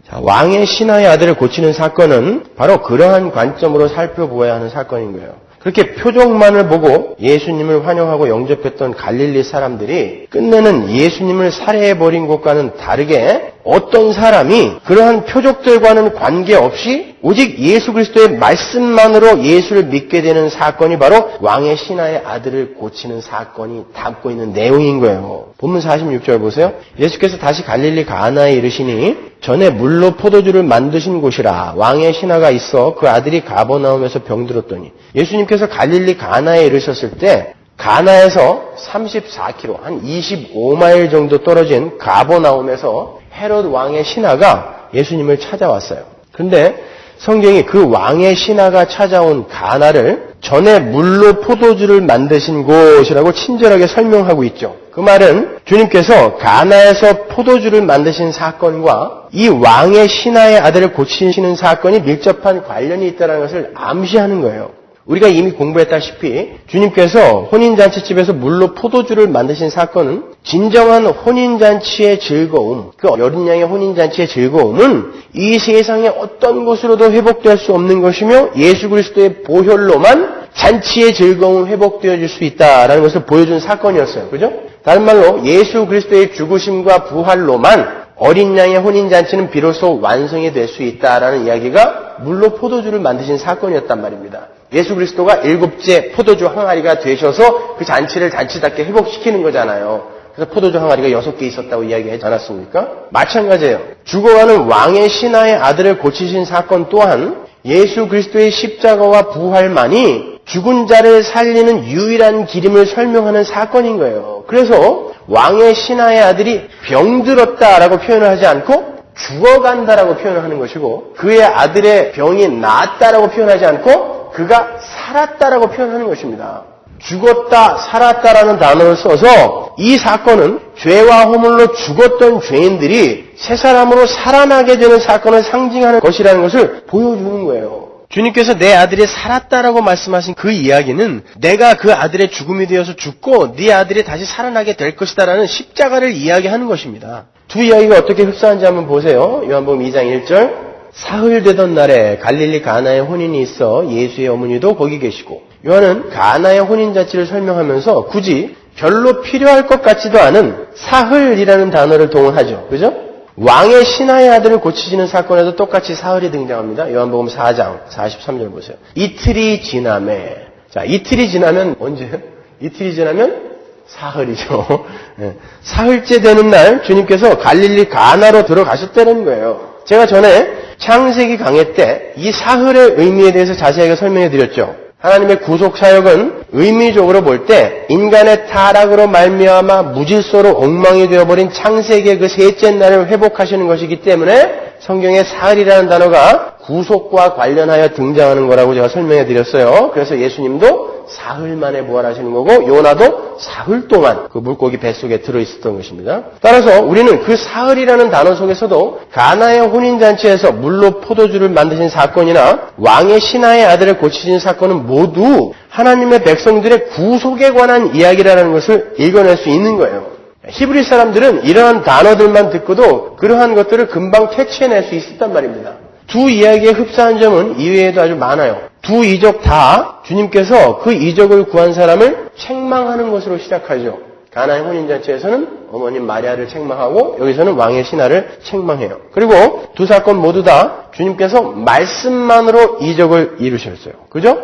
자, 왕의 신하의 아들을 고치는 사건은 바로 그러한 관점으로 살펴보아야 하는 사건인 거예요. 그렇게 표적만을 보고 예수님을 환영하고 영접했던 갈릴리 사람들이 끝내는 예수님을 살해해버린 것과는 다르게 어떤 사람이 그러한 표적들과는 관계없이 오직 예수 그리스도의 말씀만으로 예수를 믿게 되는 사건이 바로 왕의 신하의 아들을 고치는 사건이 담고 있는 내용인 거예요. 본문 46절 보세요. 예수께서 다시 갈릴리 가나에 이르시니 전에 물로 포도주를 만드신 곳이라 왕의 신하가 있어 그 아들이 가버나움에서 병들었더니 예수님께서 갈릴리 가나에 이르셨을 때 가나에서 34km, 한 25마일 정도 떨어진 가버나움에서 헤롯 왕의 신하가 예수님을 찾아왔어요. 그런데 성경이 그 왕의 신하가 찾아온 가나를 전에 물로 포도주를 만드신 곳이라고 친절하게 설명하고 있죠. 그 말은 주님께서 가나에서 포도주를 만드신 사건과 이 왕의 신하의 아들을 고치시는 사건이 밀접한 관련이 있다는 것을 암시하는 거예요. 우리가 이미 공부했다시피 주님께서 혼인잔치집에서 물로 포도주를 만드신 사건은 진정한 혼인잔치의 즐거움, 그 어린 양의 혼인잔치의 즐거움은 이 세상의 어떤 곳으로도 회복될 수 없는 것이며 예수 그리스도의 보혈로만 잔치의 즐거움은 회복되어질 수 있다라는 것을 보여준 사건이었어요. 그죠? 다른 말로 예수 그리스도의 죽으심과 부활로만 어린 양의 혼인잔치는 비로소 완성이 될 수 있다라는 이야기가 물로 포도주를 만드신 사건이었단 말입니다. 예수 그리스도가 7째 포도주 항아리가 되셔서 그 잔치를 잔치답게 회복시키는 거잖아요. 그래서 포도주 항아리가 6개 있었다고 이야기하지 않았습니까? 마찬가지예요. 죽어가는 왕의 신하의 아들을 고치신 사건 또한 예수 그리스도의 십자가와 부활만이 죽은 자를 살리는 유일한 길임을 설명하는 사건인 거예요. 그래서 왕의 신하의 아들이 병들었다라고 표현을 하지 않고 죽어간다라고 표현을 하는 것이고, 그의 아들의 병이 나았다라고 표현하지 않고 그가 살았다라고 표현하는 것입니다. 죽었다, 살았다라는 단어를 써서 이 사건은 죄와 허물로 죽었던 죄인들이 새 사람으로 살아나게 되는 사건을 상징하는 것이라는 것을 보여주는 거예요. 주님께서 내 아들이 살았다라고 말씀하신 그 이야기는 내가 그 아들의 죽음이 되어서 죽고 네 아들이 다시 살아나게 될 것이다라는 십자가를 이야기하는 것입니다. 두 이야기가 어떻게 흡사한지 한번 보세요. 요한복음 2장 1절. 사흘 되던 날에 갈릴리 가나에 혼인이 있어 예수의 어머니도 거기 계시고, 요한은 가나의 혼인잔치를 설명하면서 굳이 별로 필요할 것 같지도 않은 사흘이라는 단어를 동원하죠. 그죠? 왕의 신하의 아들을 고치시는 사건에도 똑같이 사흘이 등장합니다. 요한복음 4장 43절 보세요. 이틀이 지나매. 자, 이틀이 지나면 언제요? 이틀이 지나면 사흘이죠. 네. 사흘째 되는 날 주님께서 갈릴리 가나로 들어가셨다는 거예요. 제가 전에 창세기 강해 때 이 사흘의 의미에 대해서 자세하게 설명해 드렸죠. 하나님의 구속 사역은 의미적으로 볼 때 인간의 타락으로 말미암아 무질서로 엉망이 되어버린 창세기의 그 셋째 날을 회복하시는 것이기 때문에 성경에 사흘이라는 단어가 구속과 관련하여 등장하는 거라고 제가 설명해 드렸어요. 그래서 예수님도 사흘 만에 부활하시는 거고 요나도 사흘 동안 그 물고기 뱃속에 들어있었던 것입니다. 따라서 우리는 그 사흘이라는 단어 속에서도 가나의 혼인잔치에서 물로 포도주를 만드신 사건이나 왕의 신하의 아들을 고치신 사건은 모두 하나님의 백성들의 구속에 관한 이야기라는 것을 읽어낼 수 있는 거예요. 히브리 사람들은 이러한 단어들만 듣고도 그러한 것들을 금방 캐치해낼 수 있었단 말입니다. 두 이야기의 흡사한 점은 이외에도 아주 많아요. 두 이적 다 주님께서 그 이적을 구한 사람을 책망하는 것으로 시작하죠. 가나의 혼인잔치에서는 어머님 마리아를 책망하고 여기서는 왕의 신하를 책망해요. 그리고 두 사건 모두 다 주님께서 말씀만으로 이적을 이루셨어요. 그죠?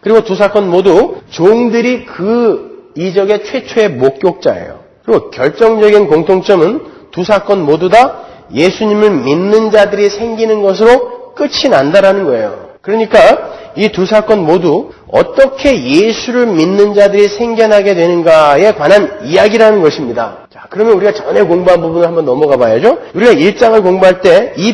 그리고 두 사건 모두 종들이 그 이적의 최초의 목격자예요. 그리고 결정적인 공통점은 두 사건 모두 다 예수님을 믿는 자들이 생기는 것으로 끝이 난다라는 거예요. 그러니까 이 두 사건 모두 어떻게 예수를 믿는 자들이 생겨나게 되는가에 관한 이야기라는 것입니다. 자, 그러면 우리가 전에 공부한 부분을 한번 넘어가 봐야죠. 우리가 1장을 공부할 때 이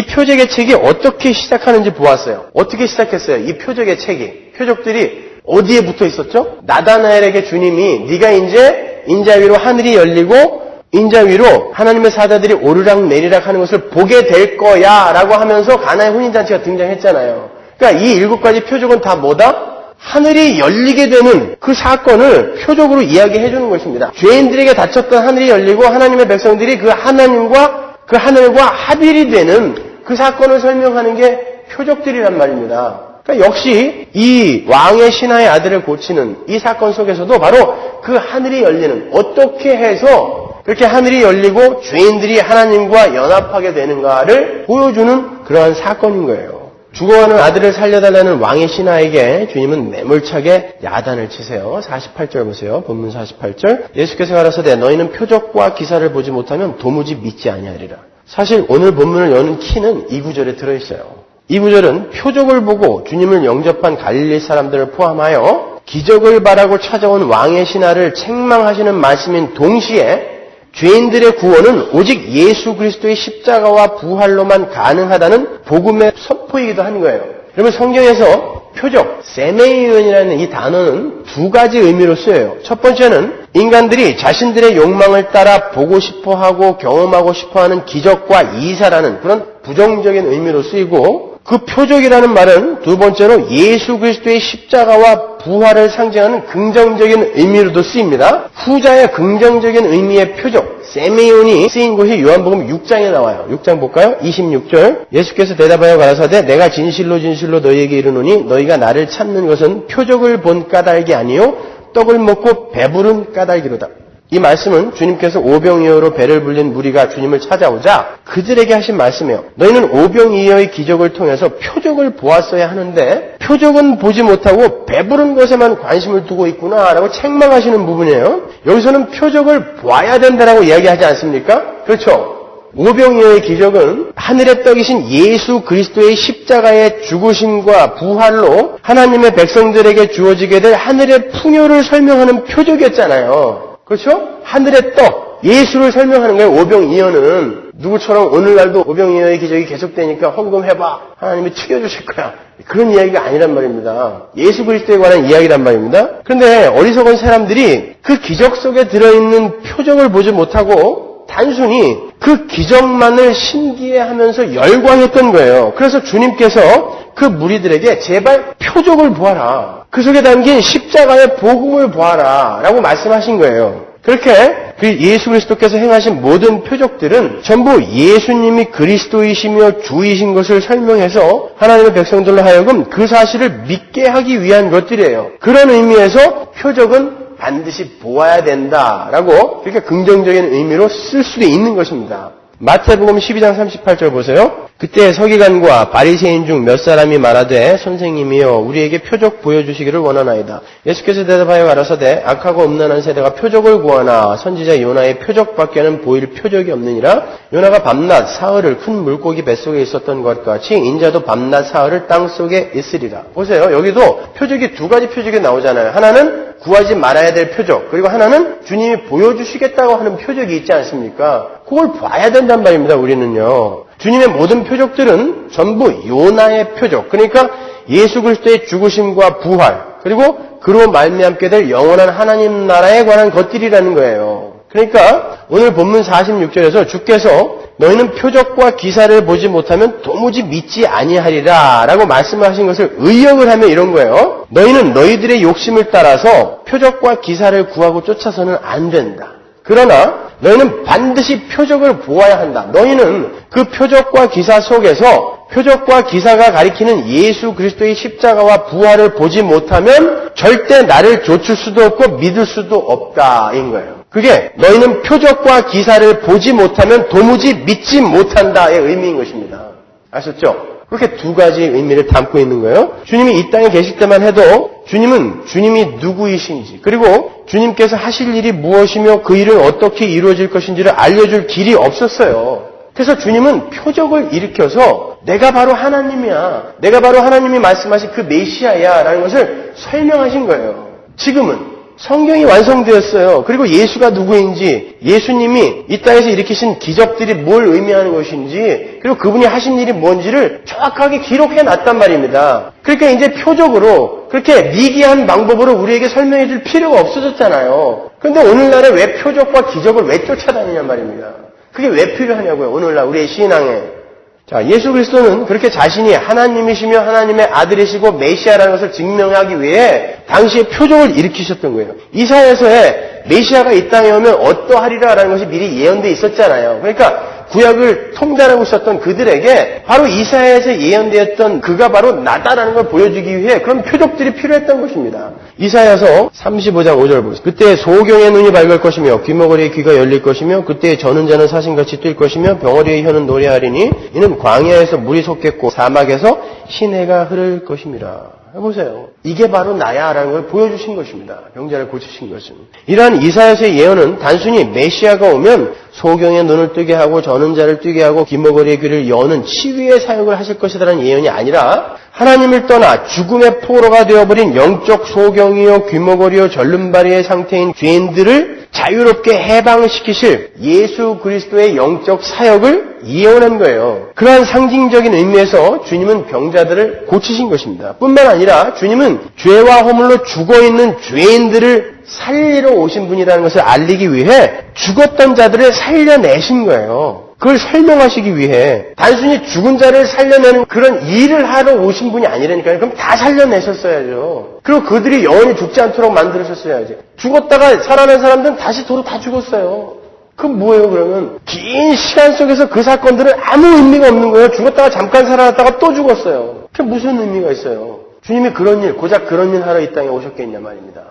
표적의 책이 어떻게 시작하는지 보았어요. 어떻게 시작했어요? 이 표적의 책이. 표적들이 어디에 붙어 있었죠? 나다나엘에게 주님이 네가 이제 인자 위로 하늘이 열리고 인자 위로 하나님의 사자들이 오르락 내리락 하는 것을 보게 될 거야 라고 하면서 가나의 혼인잔치가 등장했잖아요. 그러니까 이 7가지 표적은 다 뭐다? 하늘이 열리게 되는 그 사건을 표적으로 이야기해 주는 것입니다. 죄인들에게 닫혔던 하늘이 열리고 하나님의 백성들이 그 하나님과 그 하늘과 합일이 되는 그 사건을 설명하는 게 표적들이란 말입니다. 그러니까 역시 이 왕의 신하의 아들을 고치는 이 사건 속에서도 바로 그 하늘이 열리는, 어떻게 해서 그렇게 하늘이 열리고 죄인들이 하나님과 연합하게 되는가를 보여주는 그러한 사건인 거예요. 죽어가는 아들을 살려달라는 왕의 신하에게 주님은 매몰차게 야단을 치세요. 48절 보세요. 본문 48절. 예수께서 가라사대 너희는 표적과 기사를 보지 못하면 도무지 믿지 아니하리라. 사실 오늘 본문을 여는 키는 이 구절에 들어있어요. 이 구절은 표적을 보고 주님을 영접한 갈릴리 사람들을 포함하여 기적을 바라고 찾아온 왕의 신하를 책망하시는 말씀인 동시에 죄인들의 구원은 오직 예수 그리스도의 십자가와 부활로만 가능하다는 복음의 선포이기도 한 거예요. 그러면 성경에서 표적, 세메이온이라는 이 단어는 두 가지 의미로 쓰여요. 첫 번째는 인간들이 자신들의 욕망을 따라 보고 싶어하고 경험하고 싶어하는 기적과 이사라는 그런 부정적인 의미로 쓰이고, 그 표적이라는 말은 두 번째로 예수 그리스도의 십자가와 부활을 상징하는 긍정적인 의미로도 쓰입니다. 후자의 긍정적인 의미의 표적, 세메온이 쓰인 곳이 요한복음 6장에 나와요. 6장 볼까요? 26절. 예수께서 대답하여 가라사대 내가 진실로 진실로 너희에게 이르노니 너희가 나를 찾는 것은 표적을 본 까닭이 아니요 떡을 먹고 배부른 까닭이로다. 이 말씀은 주님께서 오병이어로 배를 불린 무리가 주님을 찾아오자 그들에게 하신 말씀이에요. 너희는 오병이어의 기적을 통해서 표적을 보았어야 하는데 표적은 보지 못하고 배부른 것에만 관심을 두고 있구나라고 책망하시는 부분이에요. 여기서는 표적을 봐야 된다라고 이야기하지 않습니까? 그렇죠? 오병이어의 기적은 하늘의 떡이신 예수 그리스도의 십자가의 죽으심과 부활로 하나님의 백성들에게 주어지게 될 하늘의 풍요를 설명하는 표적이었잖아요. 그렇죠? 하늘의 떡, 예수를 설명하는 거예요. 오병이어는 누구처럼 오늘날도 오병이어의 기적이 계속되니까 헌금해봐. 하나님이 튀겨주실 거야. 그런 이야기가 아니란 말입니다. 예수 그리스도에 관한 이야기란 말입니다. 그런데 어리석은 사람들이 그 기적 속에 들어있는 표적을 보지 못하고 단순히 그 기적만을 신기해하면서 열광했던 거예요. 그래서 주님께서 그 무리들에게 제발 표적을 보아라. 그 속에 담긴 십자가의 복음을 보아라 라고 말씀하신 거예요. 그렇게 그 예수 그리스도께서 행하신 모든 표적들은 전부 예수님이 그리스도이시며 주이신 것을 설명해서 하나님의 백성들로 하여금 그 사실을 믿게 하기 위한 것들이에요. 그런 의미에서 표적은 반드시 보아야 된다라고 그렇게 긍정적인 의미로 쓸 수도 있는 것입니다. 마태복음 12장 38절 보세요. 그때 서기관과 바리새인 중 몇 사람이 말하되 선생님이여 우리에게 표적 보여주시기를 원하나이다. 예수께서 대답하여 가라사대 악하고 음란한 세대가 표적을 구하나 선지자 요나의 표적밖에는 보일 표적이 없느니라. 요나가 밤낮 사흘을 큰 물고기 뱃속에 있었던 것 같이 인자도 밤낮 사흘을 땅속에 있으리라. 보세요. 여기도 표적이 두 가지 표적이 나오잖아요. 하나는 구하지 말아야 될 표적, 그리고 하나는 주님이 보여주시겠다고 하는 표적이 있지 않습니까? 그걸 봐야 된단 말입니다. 우리는요. 주님의 모든 표적들은 전부 요나의 표적, 그러니까 예수 그리스도의 죽으심과 부활, 그리고 그로 말미암게 될 영원한 하나님 나라에 관한 것들이라는 거예요. 그러니까 오늘 본문 46절에서 주께서 너희는 표적과 기사를 보지 못하면 도무지 믿지 아니하리라 라고 말씀을 하신 것을 의역을 하면 이런 거예요. 너희는 너희들의 욕심을 따라서 표적과 기사를 구하고 쫓아서는 안 된다. 그러나 너희는 반드시 표적을 보아야 한다. 너희는 그 표적과 기사 속에서 표적과 기사가 가리키는 예수 그리스도의 십자가와 부활을 보지 못하면 절대 나를 좇을 수도 없고 믿을 수도 없다인 거예요. 그게 너희는 표적과 기사를 보지 못하면 도무지 믿지 못한다의 의미인 것입니다. 아셨죠? 그렇게 두 가지 의미를 담고 있는 거예요. 주님이 이 땅에 계실 때만 해도 주님이 누구이신지, 그리고 주님께서 하실 일이 무엇이며 그 일은 어떻게 이루어질 것인지를 알려줄 길이 없었어요. 그래서 주님은 표적을 일으켜서 내가 바로 하나님이야, 내가 바로 하나님이 말씀하신 그 메시아야 라는 것을 설명하신 거예요. 지금은 성경이 완성되었어요. 그리고 예수가 누구인지, 예수님이 이 땅에서 일으키신 기적들이 뭘 의미하는 것인지, 그리고 그분이 하신 일이 뭔지를 정확하게 기록해 놨단 말입니다. 그러니까 이제 표적으로 그렇게 미개한 방법으로 우리에게 설명해 줄 필요가 없어졌잖아요. 그런데 오늘날에 왜 표적과 기적을 왜 쫓아다니냔 말입니다. 그게 왜 필요하냐고요, 오늘날 우리의 신앙에. 자, 예수 그리스도는 그렇게 자신이 하나님이시며 하나님의 아들이시고 메시아라는 것을 증명하기 위해 당시에 표적을 일으키셨던 거예요. 이사야서에 메시아가 이 땅에 오면 어떠하리라라는 것이 미리 예언되어 있었잖아요. 그러니까 구약을 통달하고 있었던 그들에게 바로 이사야에서 예언되었던 그가 바로 나다라는 걸 보여주기 위해 그런 표적들이 필요했던 것입니다. 이사야서 35장 5절 보세요. 그때 소경의 눈이 밝을 것이며 귀머거리의 귀가 열릴 것이며 그때 저는 자는 사신같이 뛸 것이며 병어리의 혀는 노래하리니 이는 광야에서 물이 솟겠고 사막에서 시내가 흐를 것임이라. 해보세요. 이게 바로 나야라는 걸 보여주신 것입니다. 병자를 고치신 것은. 이러한 이사야서의 예언은 단순히 메시아가 오면 소경의 눈을 뜨게 하고 저는 자를 뜨게 하고 귀머거리의 귀를 여는 치유의 사역을 하실 것이라는 예언이 아니라 하나님을 떠나 죽음의 포로가 되어버린 영적 소경이요 귀머거리요 절름발이의 상태인 죄인들을 자유롭게 해방시키실 예수 그리스도의 영적 사역을 예언한 거예요. 그러한 상징적인 의미에서 주님은 병자들을 고치신 것입니다. 뿐만 아니라 주님은 죄와 허물로 죽어있는 죄인들을 살리러 오신 분이라는 것을 알리기 위해 죽었던 자들을 살려내신 거예요. 그걸 설명하시기 위해 단순히 죽은 자를 살려내는 그런 일을 하러 오신 분이 아니라니까요. 그럼 다 살려내셨어야죠. 그리고 그들이 영원히 죽지 않도록 만들으셨어야지. 죽었다가 살아난 사람들은 다시 도로 다 죽었어요. 그럼 뭐예요 그러면? 긴 시간 속에서 그 사건들은 아무 의미가 없는 거예요. 죽었다가 잠깐 살아났다가 또 죽었어요. 그게 무슨 의미가 있어요? 주님이 그런 일, 고작 그런 일 하러 이 땅에 오셨겠냐 말입니다.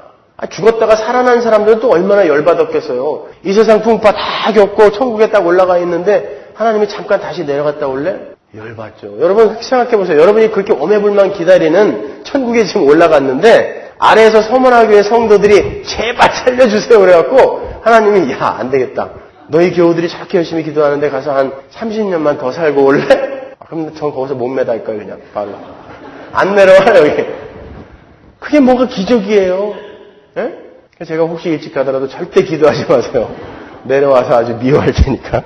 죽었다가 살아난 사람들은 또 얼마나 열받았겠어요. 이 세상 풍파 다 겪고 천국에 딱 올라가 있는데 하나님이 잠깐 다시 내려갔다 올래? 열받죠. 여러분 생각해보세요. 여러분이 그렇게 오매불만 기다리는 천국에 지금 올라갔는데 아래에서 서문화교회 성도들이 제발 살려주세요 그래갖고 하나님이 야 안 되겠다. 너희 교우들이 저렇게 열심히 기도하는데 가서 한 30년만 더 살고 올래? 그럼 전 거기서 못 매달 거예요, 그냥. 바로. 안 내려와, 여기. 그게 뭐가 기적이에요. 예? 제가 혹시 일찍 가더라도 절대 기도하지 마세요. 내려와서 아주 미워할 테니까.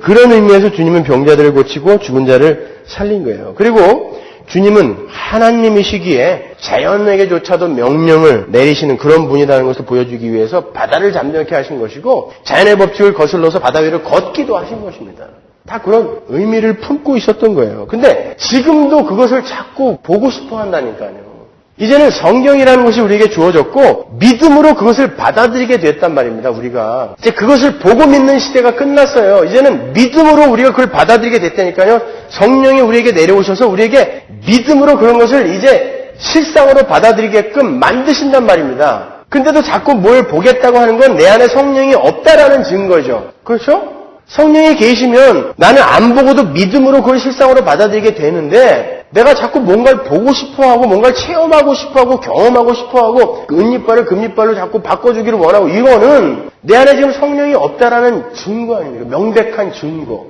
그런 의미에서 주님은 병자들을 고치고 죽은 자를 살린 거예요. 그리고 주님은 하나님이시기에 자연에게조차도 명령을 내리시는 그런 분이라는 것을 보여주기 위해서 바다를 잠잠케 하신 것이고 자연의 법칙을 거슬러서 바다 위를 걷기도 하신 것입니다. 다 그런 의미를 품고 있었던 거예요. 근데 지금도 그것을 자꾸 보고 싶어 한다니까요. 이제는 성경이라는 것이 우리에게 주어졌고 믿음으로 그것을 받아들이게 됐단 말입니다. 우리가 이제 그것을 보고 믿는 시대가 끝났어요. 이제는 믿음으로 우리가 그걸 받아들이게 됐다니까요. 성령이 우리에게 내려오셔서 우리에게 믿음으로 그런 것을 이제 실상으로 받아들이게끔 만드신단 말입니다. 근데도 자꾸 뭘 보겠다고 하는 건 내 안에 성령이 없다라는 증거죠. 그렇죠? 성령이 계시면 나는 안 보고도 믿음으로 그걸 실상으로 받아들이게 되는데 내가 자꾸 뭔가를 보고 싶어하고 뭔가를 체험하고 싶어하고 경험하고 싶어하고 은이빨을 금이빨로 자꾸 바꿔주기를 원하고 이거는 내 안에 지금 성령이 없다라는 증거 아닙니까? 명백한 증거.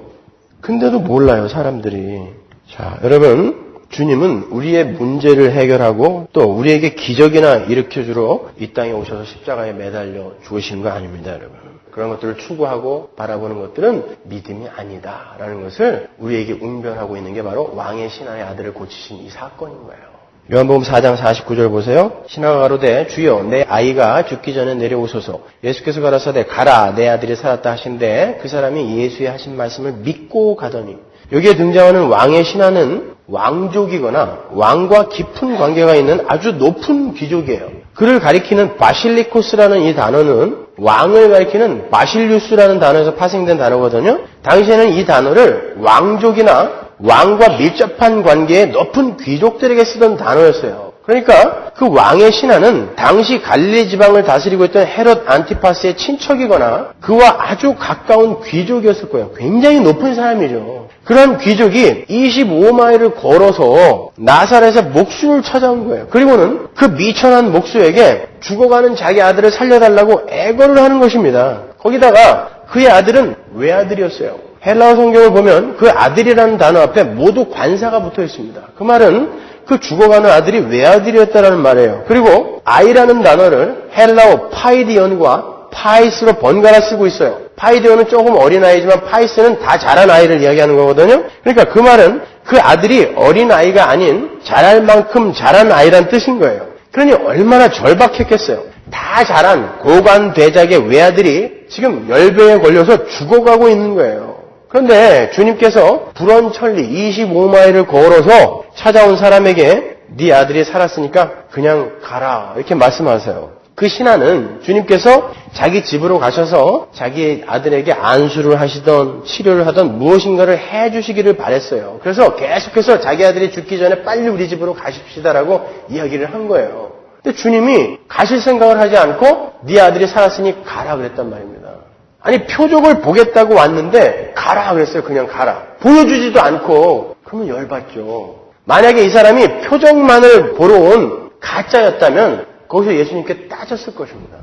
근데도 몰라요, 사람들이. 자, 여러분, 주님은 우리의 문제를 해결하고 또 우리에게 기적이나 일으켜주러 이 땅에 오셔서 십자가에 매달려 죽으신 거 아닙니다, 여러분. 그런 것들을 추구하고 바라보는 것들은 믿음이 아니다라는 것을 우리에게 웅변하고 있는 게 바로 왕의 신하의 아들을 고치신 이 사건인 거예요. 요한복음 4장 49절 보세요. 신하가 가로되 주여 내 아이가 죽기 전에 내려오소서. 예수께서 가라사대 가라 내 아들이 살았다 하신데 그 사람이 예수의 하신 말씀을 믿고 가더니 여기에 등장하는 왕의 신하는 왕족이거나 왕과 깊은 관계가 있는 아주 높은 귀족이에요. 그를 가리키는 바실리코스라는 이 단어는 왕을 가리키는 바실리우스라는 단어에서 파생된 단어거든요. 당시에는 이 단어를 왕족이나 왕과 밀접한 관계의 높은 귀족들에게 쓰던 단어였어요. 그러니까 그 왕의 신하는 당시 갈릴리 지방을 다스리고 있던 헤롯 안티파스의 친척이거나 그와 아주 가까운 귀족이었을 거예요. 굉장히 높은 사람이죠. 그런 귀족이 25마일을 걸어서 나사렛의 목수를 찾아온 거예요. 그리고는 그 미천한 목수에게 죽어가는 자기 아들을 살려달라고 애걸을 하는 것입니다. 거기다가 그의 아들은 외아들이었어요. 헬라어 성경을 보면 그 아들이라는 단어 앞에 모두 관사가 붙어 있습니다. 그 말은 그 죽어가는 아들이 외아들이었다는 말이에요. 그리고 아이라는 단어를 헬라어 파이디언과 파이스로 번갈아 쓰고 있어요. 파이디언은 조금 어린 아이지만 파이스는 다 자란 아이를 이야기하는 거거든요. 그러니까 그 말은 그 아들이 어린 아이가 아닌 자랄 만큼 자란 아이란 뜻인 거예요. 그러니 얼마나 절박했겠어요. 다 자란 고관대작의 외아들이 지금 열병에 걸려서 죽어가고 있는 거예요. 그런데 주님께서 불언천리 25마일을 걸어서 찾아온 사람에게 네 아들이 살았으니까 그냥 가라 이렇게 말씀하세요. 그 신하는 주님께서 자기 집으로 가셔서 자기 아들에게 안수를 하시던 치료를 하던 무엇인가를 해주시기를 바랬어요. 그래서 계속해서 자기 아들이 죽기 전에 빨리 우리 집으로 가십시다라고 이야기를 한 거예요. 근데 주님이 가실 생각을 하지 않고 네 아들이 살았으니 가라 그랬단 말입니다. 아니 표적을 보겠다고 왔는데 가라 그랬어요. 그냥 가라. 보여주지도 않고. 그러면 열받죠. 만약에 이 사람이 표적만을 보러 온 가짜였다면 거기서 예수님께 따졌을 것입니다.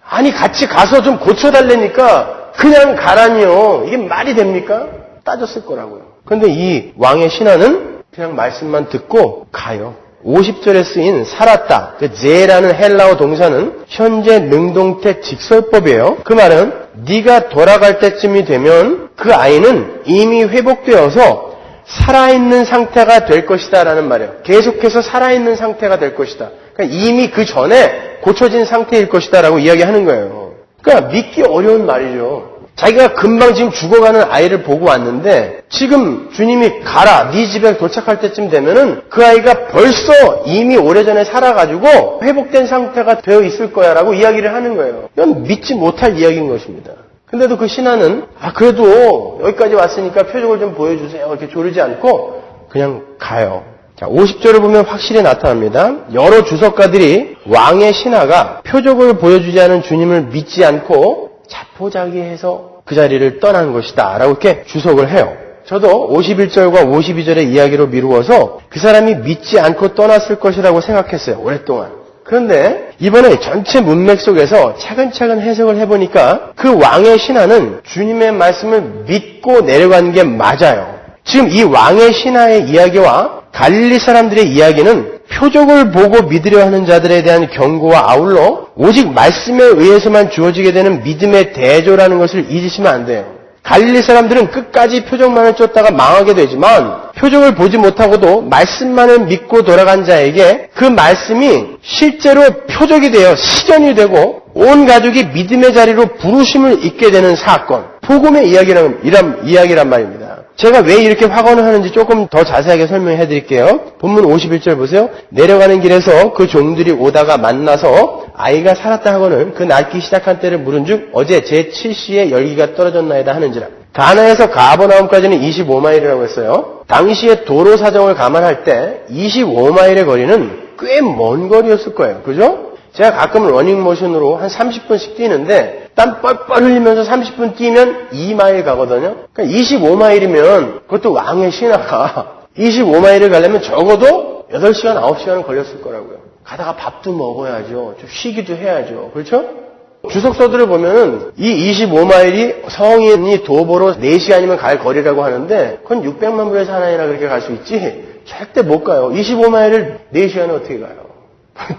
아니 같이 가서 좀 고쳐달라니까 그냥 가라니요. 이게 말이 됩니까? 따졌을 거라고요. 그런데 이 왕의 신하는 그냥 말씀만 듣고 가요. 50절에 쓰인 살았다. 그 제라는 헬라어 동사는 현재 능동태 직설법이에요. 그 말은 네가 돌아갈 때쯤이 되면 그 아이는 이미 회복되어서 살아있는 상태가 될 것이다 라는 말이에요. 계속해서 살아있는 상태가 될 것이다. 그러니까 이미 그 전에 고쳐진 상태일 것이다 라고 이야기하는 거예요. 그러니까 믿기 어려운 말이죠. 자기가 금방 지금 죽어가는 아이를 보고 왔는데 지금 주님이 가라 네 집에 도착할 때쯤 되면은 그 아이가 벌써 이미 오래전에 살아가지고 회복된 상태가 되어 있을 거야 라고 이야기를 하는 거예요. 이건 믿지 못할 이야기인 것입니다. 근데도 그 신하는 그래도 여기까지 왔으니까 표적을 좀 보여주세요 이렇게 조르지 않고 그냥 가요. 자, 50절을 보면 확실히 나타납니다. 여러 주석가들이 왕의 신하가 표적을 보여주지 않은 주님을 믿지 않고 자포자기해서 그 자리를 떠난 것이다 라고 이렇게 주석을 해요. 저도 51절과 52절의 이야기로 미루어서 그 사람이 믿지 않고 떠났을 것이라고 생각했어요. 오랫동안. 그런데 이번에 전체 문맥 속에서 차근차근 해석을 해보니까 그 왕의 신하는 주님의 말씀을 믿고 내려간 게 맞아요. 지금 이 왕의 신하의 이야기와 갈릴리 사람들의 이야기는 표적을 보고 믿으려 하는 자들에 대한 경고와 아울러 오직 말씀에 의해서만 주어지게 되는 믿음의 대조라는 것을 잊으시면 안 돼요. 갈릴리 사람들은 끝까지 표적만을 쫓다가 망하게 되지만 표적을 보지 못하고도 말씀만을 믿고 돌아간 자에게 그 말씀이 실제로 표적이 되어 실현이 되고 온 가족이 믿음의 자리로 부르심을 잊게 되는 사건, 복음의 이야기란 말입니다. 제가 왜 이렇게 확언을 하는지 조금 더 자세하게 설명해 드릴게요. 본문 51절 보세요. 내려가는 길에서 그 종들이 오다가 만나서 아이가 살았다 하거늘 그 낳기 시작한 때를 물은즉 어제 제7시에 열기가 떨어졌나이다 하는지라. 가나에서 가버나움까지는 25마일이라고 했어요. 당시에 도로 사정을 감안할 때 25마일의 거리는 꽤 먼 거리였을 거예요. 그죠? 제가 가끔 러닝모션으로 한 30분씩 뛰는데 땀 뻘뻘 흘리면서 30분 뛰면 2마일 가거든요. 그러니까 25마일이면 그것도 왕의 신하가 25마일을 가려면 적어도 8시간, 9시간은 걸렸을 거라고요. 가다가 밥도 먹어야죠. 좀 쉬기도 해야죠. 그렇죠? 주석서들을 보면은 이 25마일이 성인이 도보로 4시간이면 갈 거리라고 하는데 그건 600만 불의 사나이나 그렇게 갈 수 있지 절대 못 가요. 25마일을 4시간에 어떻게 가요?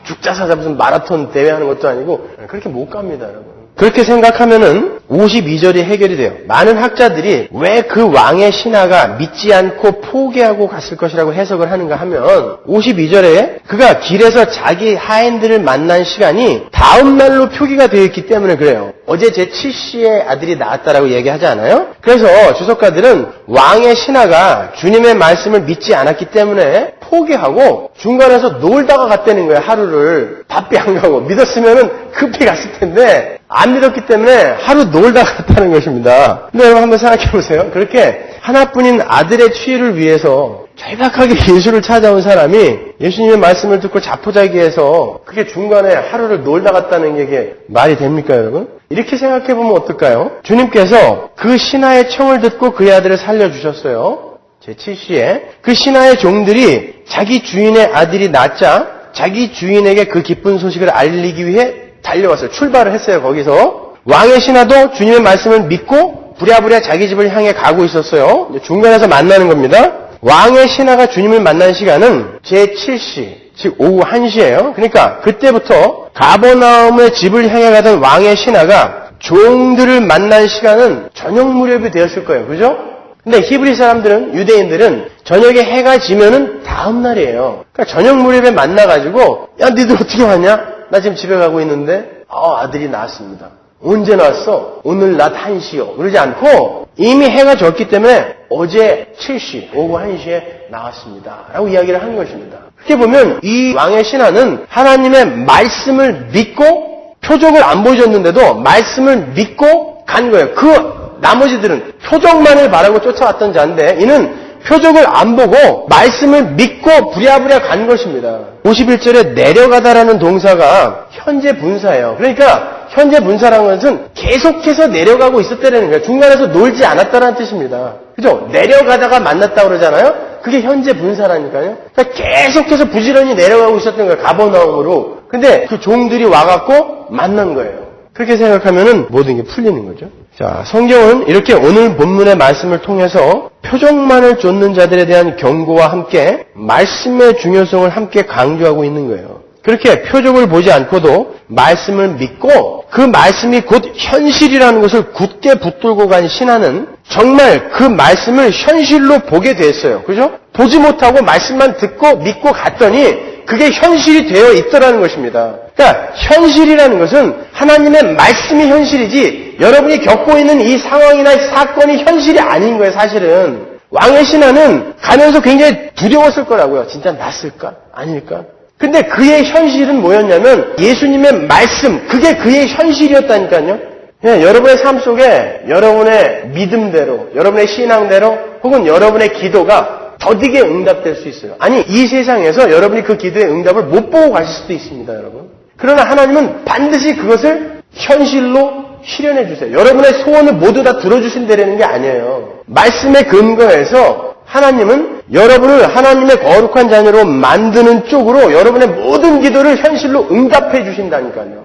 죽자사자 무슨 마라톤 대회하는 것도 아니고 그렇게 못 갑니다, 여러분. 그렇게 생각하면은 52절이 해결이 돼요. 많은 학자들이 왜 그 왕의 신하가 믿지 않고 포기하고 갔을 것이라고 해석을 하는가 하면 52절에 그가 길에서 자기 하인들을 만난 시간이 다음 날로 표기가 되어 있기 때문에 그래요. 어제 제7시에 아들이 낳았다라고 얘기하지 않아요? 그래서 주석가들은 왕의 신하가 주님의 말씀을 믿지 않았기 때문에 포기하고 중간에서 놀다가 갔다는 거예요. 하루를 바삐 안 가고 믿었으면은 급히 갔을 텐데 안 믿었기 때문에 하루 놀다가 갔다는 것입니다. 근데 여러분 한번 생각해 보세요. 그렇게 하나뿐인 아들의 치유를 위해서 절박하게 예수를 찾아온 사람이 예수님의 말씀을 듣고 자포자기해서 그게 중간에 하루를 놀다 갔다는 게 말이 됩니까, 여러분? 이렇게 생각해 보면 어떨까요? 주님께서 그 신하의 청을 듣고 그의 아들을 살려주셨어요. 제7시에 그 신하의 종들이 자기 주인의 아들이 낳자 자기 주인에게 그 기쁜 소식을 알리기 위해 달려왔어요. 출발을 했어요. 거기서 왕의 신하도 주님의 말씀을 믿고 부랴부랴 자기 집을 향해 가고 있었어요. 중간에서 만나는 겁니다. 왕의 신하가 주님을 만난 시간은 제7시, 즉 오후 1시예요. 그러니까 그때부터 가버나움의 집을 향해 가던 왕의 신하가 종들을 만난 시간은 저녁 무렵이 되었을 거예요. 그죠? 근데 히브리 사람들은, 유대인들은 저녁에 해가 지면은 다음 날이에요. 그러니까 저녁 무렵에 만나가지고 야, 니들 어떻게 왔냐? 나 지금 집에 가고 있는데 아들이 낳았습니다. 언제 낳았어? 오늘 낮 1시요. 그러지 않고 이미 해가 졌기 때문에 어제 7시, 오후 1시에 나왔습니다. 라고 이야기를 한 것입니다. 그렇게 보면 이 왕의 신하는 하나님의 말씀을 믿고 표적을 안 보여줬는데도 말씀을 믿고 간 거예요. 그 나머지들은 표적만을 바라고 쫓아왔던 자인데 이는 표적을 안 보고 말씀을 믿고 부랴부랴 간 것입니다. 51절에 내려가다라는 동사가 현재 분사예요. 그러니까 현재 분사라는 것은 계속해서 내려가고 있었다는 거예요. 중간에서 놀지 않았다는 뜻입니다. 그죠? 내려가다가 만났다고 그러잖아요. 그게 현재 분사라니까요. 그러니까 계속해서 부지런히 내려가고 있었던 거예요. 가버나움으로. 근데 그 종들이 와갖고 만난 거예요. 그렇게 생각하면은 모든 게 풀리는 거죠. 자, 성경은 이렇게 오늘 본문의 말씀을 통해서 표적만을 쫓는 자들에 대한 경고와 함께 말씀의 중요성을 함께 강조하고 있는 거예요. 그렇게 표적을 보지 않고도 말씀을 믿고 그 말씀이 곧 현실이라는 것을 굳게 붙들고 간 신하는 정말 그 말씀을 현실로 보게 됐어요. 그죠? 보지 못하고 말씀만 듣고 믿고 갔더니 그게 현실이 되어 있더라는 것입니다. 그러니까 현실이라는 것은 하나님의 말씀이 현실이지 여러분이 겪고 있는 이 상황이나 사건이 현실이 아닌 거예요. 사실은 왕의 신하는 가면서 굉장히 두려웠을 거라고요. 진짜 낫을까? 아닐까? 근데 그의 현실은 뭐였냐면 예수님의 말씀, 그게 그의 현실이었다니까요. 그냥 여러분의 삶 속에 여러분의 믿음대로, 여러분의 신앙대로 혹은 여러분의 기도가 더디게 응답될 수 있어요. 아니 이 세상에서 여러분이 그 기도의 응답을 못 보고 가실 수도 있습니다. 여러분. 그러나 하나님은 반드시 그것을 현실로 실현해 주세요. 여러분의 소원을 모두 다 들어주신다는 게 아니에요. 말씀에 근거해서 하나님은 여러분을 하나님의 거룩한 자녀로 만드는 쪽으로 여러분의 모든 기도를 현실로 응답해 주신다니까요.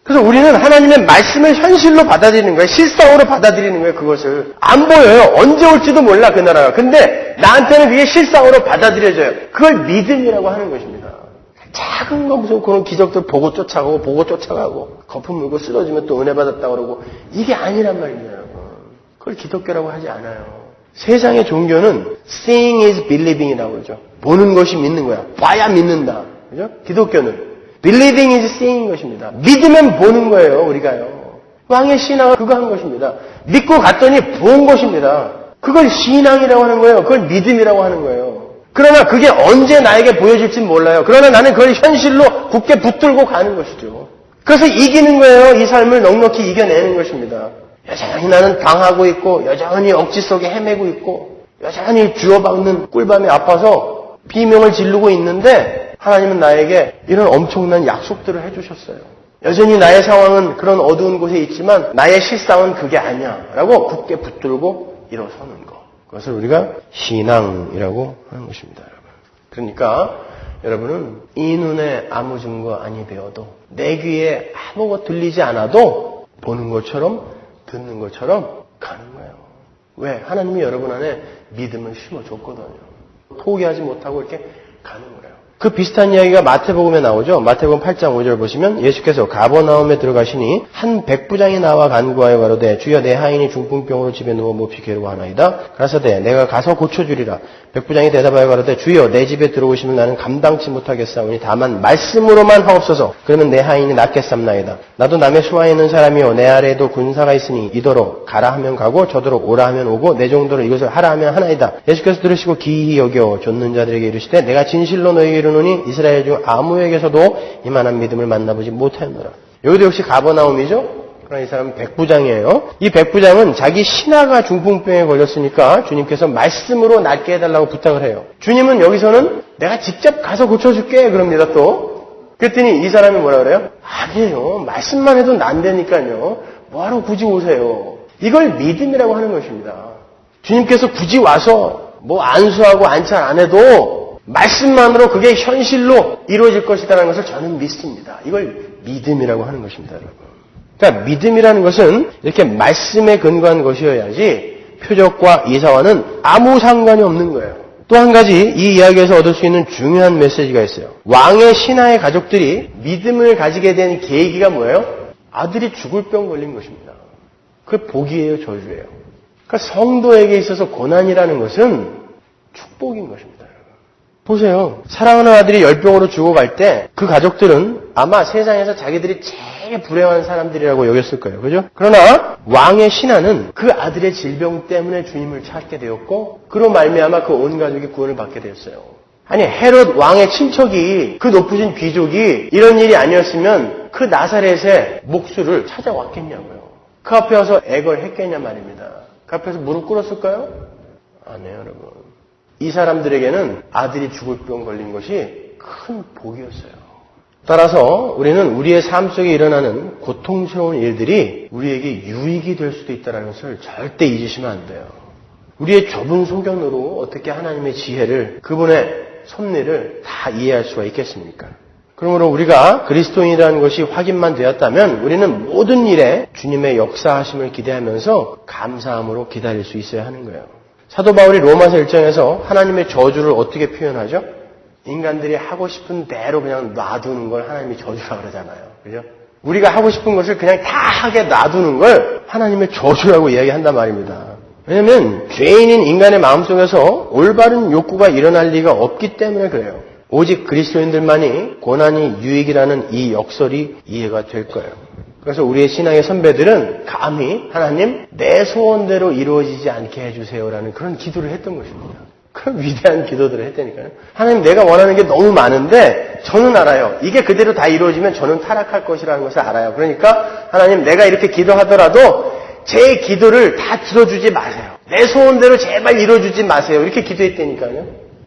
그래서 우리는 하나님의 말씀을 현실로 받아들이는 거예요. 실상으로 받아들이는 거예요. 그것을. 안 보여요. 언제 올지도 몰라 그 나라가. 근데 나한테는 그게 실상으로 받아들여져요. 그걸 믿음이라고 하는 것입니다. 작은 거 무슨 그런 기적들 보고 쫓아가고 거품 물고 쓰러지면 또 은혜 받았다고 그러고 이게 아니란 말입니다. 여러분. 그걸 기독교라고 하지 않아요. 세상의 종교는 seeing is believing이라고 그러죠. 보는 것이 믿는 거야. 봐야 믿는다. 그죠? 기독교는 believing is seeing 것입니다. 믿으면 보는 거예요, 우리가요. 왕의 신앙은 그거 한 것입니다. 믿고 갔더니 본 것입니다. 그걸 신앙이라고 하는 거예요. 그걸 믿음이라고 하는 거예요. 그러나 그게 언제 나에게 보여질지 몰라요. 그러나 나는 그걸 현실로 굳게 붙들고 가는 것이죠. 그래서 이기는 거예요. 이 삶을 넉넉히 이겨내는 것입니다. 여전히 나는 당하고 있고 여전히 억지 속에 헤매고 있고 여전히 주워받는 꿀밤이 아파서 비명을 지르고 있는데 하나님은 나에게 이런 엄청난 약속들을 해주셨어요. 여전히 나의 상황은 그런 어두운 곳에 있지만 나의 실상은 그게 아니야 라고 굳게 붙들고 일어서는 것. 그것을 우리가 신앙이라고 하는 것입니다. 여러분. 그러니까 여러분은 이 눈에 아무 증거 아니 되어도 내 귀에 아무것도 들리지 않아도 보는 것처럼 듣는 것처럼 가는 거예요. 왜? 하나님이 여러분 안에 믿음을 심어줬거든요. 포기하지 못하고 이렇게 가는 거예요. 그 비슷한 이야기가 마태복음에 나오죠. 마태복음 8장 5절 보시면 예수께서 가버나움에 들어가시니 한 백부장이 나와 간구하여 가로되 주여 내 하인이 중풍병으로 집에 누워 몹시 괴로워하나이다. 가라사대 내가 가서 고쳐주리라. 백부장이 대답하여 가로되 주여 내 집에 들어오시면 나는 감당치 못하겠사오니 다만 말씀으로만 하옵소서. 그러면 내 하인이 낫겠삼나이다. 나도 남의 수하에 있는 사람이요 내 아래에도 군사가 있으니 이더러 가라 하면 가고 저더러 오라 하면 오고 내 정도로 이것을 하라 하면 하나이다. 예수께서 들으시고 기이히 여겨 좇는 자들에게 이르시되 내가 진실로 너희에게 이르노니 이스라엘 중 아무에게서도 이만한 믿음을 만나보지 못하였노라. 여기도 역시 가버나움이죠. 그러나 이 사람은 백부장이에요. 이 백부장은 자기 신하가 중풍병에 걸렸으니까 주님께서 말씀으로 낫게 해달라고 부탁을 해요. 주님은 여기서는 내가 직접 가서 고쳐줄게 그럽니다 또. 그랬더니 이 사람이 뭐라 그래요? 아니에요. 말씀만 해도 난다니까요. 뭐하러 굳이 오세요. 이걸 믿음이라고 하는 것입니다. 주님께서 굳이 와서 뭐 안수하고 안찰 안 해도 말씀만으로 그게 현실로 이루어질 것이라는 것을 저는 믿습니다. 이걸 믿음이라고 하는 것입니다, 여러분. 그러니까 믿음이라는 것은 이렇게 말씀에 근거한 것이어야지 표적과 이사와는 아무 상관이 없는 거예요. 또 한 가지 이 이야기에서 얻을 수 있는 중요한 메시지가 있어요. 왕의 신하의 가족들이 믿음을 가지게 된 계기가 뭐예요? 아들이 죽을 병 걸린 것입니다. 그게 복이에요, 저주예요. 그러니까 성도에게 있어서 고난이라는 것은 축복인 것입니다. 보세요. 사랑하는 아들이 열병으로 죽어갈 때 그 가족들은 아마 세상에서 자기들이 제일 불행한 사람들이라고 여겼을 거예요. 그죠? 그러나 왕의 신하는 그 아들의 질병 때문에 주님을 찾게 되었고 그로 말미암아 그 온 가족이 구원을 받게 되었어요. 아니 헤롯 왕의 친척이 그 높으신 귀족이 이런 일이 아니었으면 그 나사렛의 목수를 찾아왔겠냐고요. 그 앞에 와서 애걸했겠냐 말입니다. 그 앞에서 무릎 꿇었을까요? 아니에요, 여러분. 이 사람들에게는 아들이 죽을 병 걸린 것이 큰 복이었어요. 따라서 우리는 우리의 삶 속에 일어나는 고통스러운 일들이 우리에게 유익이 될 수도 있다는 것을 절대 잊으시면 안 돼요. 우리의 좁은 소견으로 어떻게 하나님의 지혜를, 그분의 섭리를 다 이해할 수가 있겠습니까? 그러므로 우리가 그리스도인이라는 것이 확인만 되었다면 우리는 모든 일에 주님의 역사하심을 기대하면서 감사함으로 기다릴 수 있어야 하는 거예요. 사도 바울이 로마서 1장에서 하나님의 저주를 어떻게 표현하죠? 인간들이 하고 싶은 대로 그냥 놔두는 걸 하나님이 저주라고 그러잖아요. 그죠? 우리가 하고 싶은 것을 그냥 다 하게 놔두는 걸 하나님의 저주라고 이야기한단 말입니다. 왜냐하면 죄인인 인간의 마음속에서 올바른 욕구가 일어날 리가 없기 때문에 그래요. 오직 그리스도인들만이 고난이 유익이라는 이 역설이 이해가 될 거예요. 그래서 우리의 신앙의 선배들은 감히 하나님 내 소원대로 이루어지지 않게 해주세요라는 그런 기도를 했던 것입니다. 그런 위대한 기도들을 했다니까요. 하나님 내가 원하는 게 너무 많은데 저는 알아요. 이게 그대로 다 이루어지면 저는 타락할 것이라는 것을 알아요. 그러니까 하나님 내가 이렇게 기도하더라도 제 기도를 다 들어주지 마세요. 내 소원대로 제발 이루어주지 마세요. 이렇게 기도했다니까요.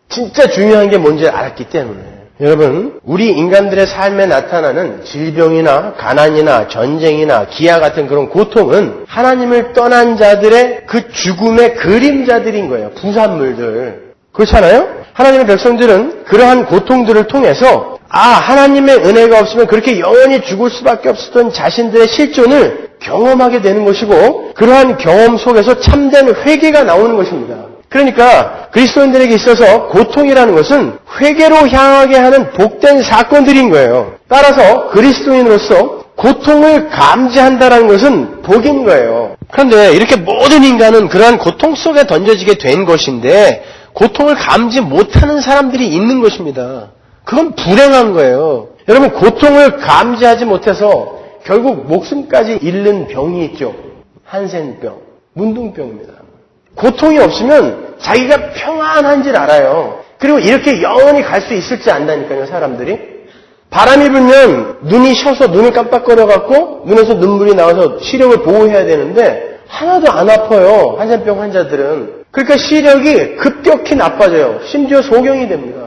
진짜 중요한 게 뭔지 알았기 때문에. 여러분, 우리 인간들의 삶에 나타나는 질병이나 가난이나 전쟁이나 기아 같은 그런 고통은 하나님을 떠난 자들의 그 죽음의 그림자들인 거예요. 부산물들. 그렇잖아요? 하나님의 백성들은 그러한 고통들을 통해서 하나님의 은혜가 없으면 그렇게 영원히 죽을 수밖에 없었던 자신들의 실존을 경험하게 되는 것이고 그러한 경험 속에서 참된 회개가 나오는 것입니다. 그러니까 그리스도인들에게 있어서 고통이라는 것은 회개로 향하게 하는 복된 사건들인 거예요. 따라서 그리스도인으로서 고통을 감지한다는 것은 복인 거예요. 그런데 이렇게 모든 인간은 그러한 고통 속에 던져지게 된 것인데 고통을 감지 못하는 사람들이 있는 것입니다. 그건 불행한 거예요. 여러분 고통을 감지하지 못해서 결국 목숨까지 잃는 병이 있죠. 한센병, 문둥병입니다. 고통이 없으면 자기가 평안한 줄 알아요. 그리고 이렇게 영원히 갈 수 있을지 안다니까요, 사람들이. 바람이 불면 눈이 쉬어서 눈을 깜빡거려갖고 눈에서 눈물이 나와서 시력을 보호해야 되는데 하나도 안 아파요, 한센병 환자들은. 그러니까 시력이 급격히 나빠져요. 심지어 소경이 됩니다.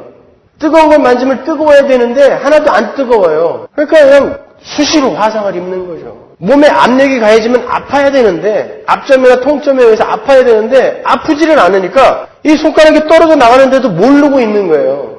뜨거운 걸 만지면 뜨거워야 되는데 하나도 안 뜨거워요. 그러니까 그냥 수시로 화상을 입는 거죠. 몸에 압력이 가해지면 아파야 되는데 압점이나 통점에 의해서 아파야 되는데 아프지를 않으니까 이 손가락이 떨어져 나가는데도 모르고 있는 거예요.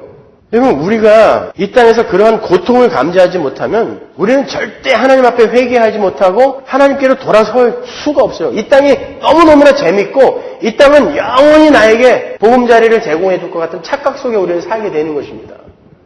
여러분 우리가 이 땅에서 그러한 고통을 감지하지 못하면 우리는 절대 하나님 앞에 회개하지 못하고 하나님께로 돌아설 수가 없어요. 이 땅이 너무너무나 재밌고 이 땅은 영원히 나에게 보금자리를 제공해 줄 것 같은 착각 속에 우리는 살게 되는 것입니다.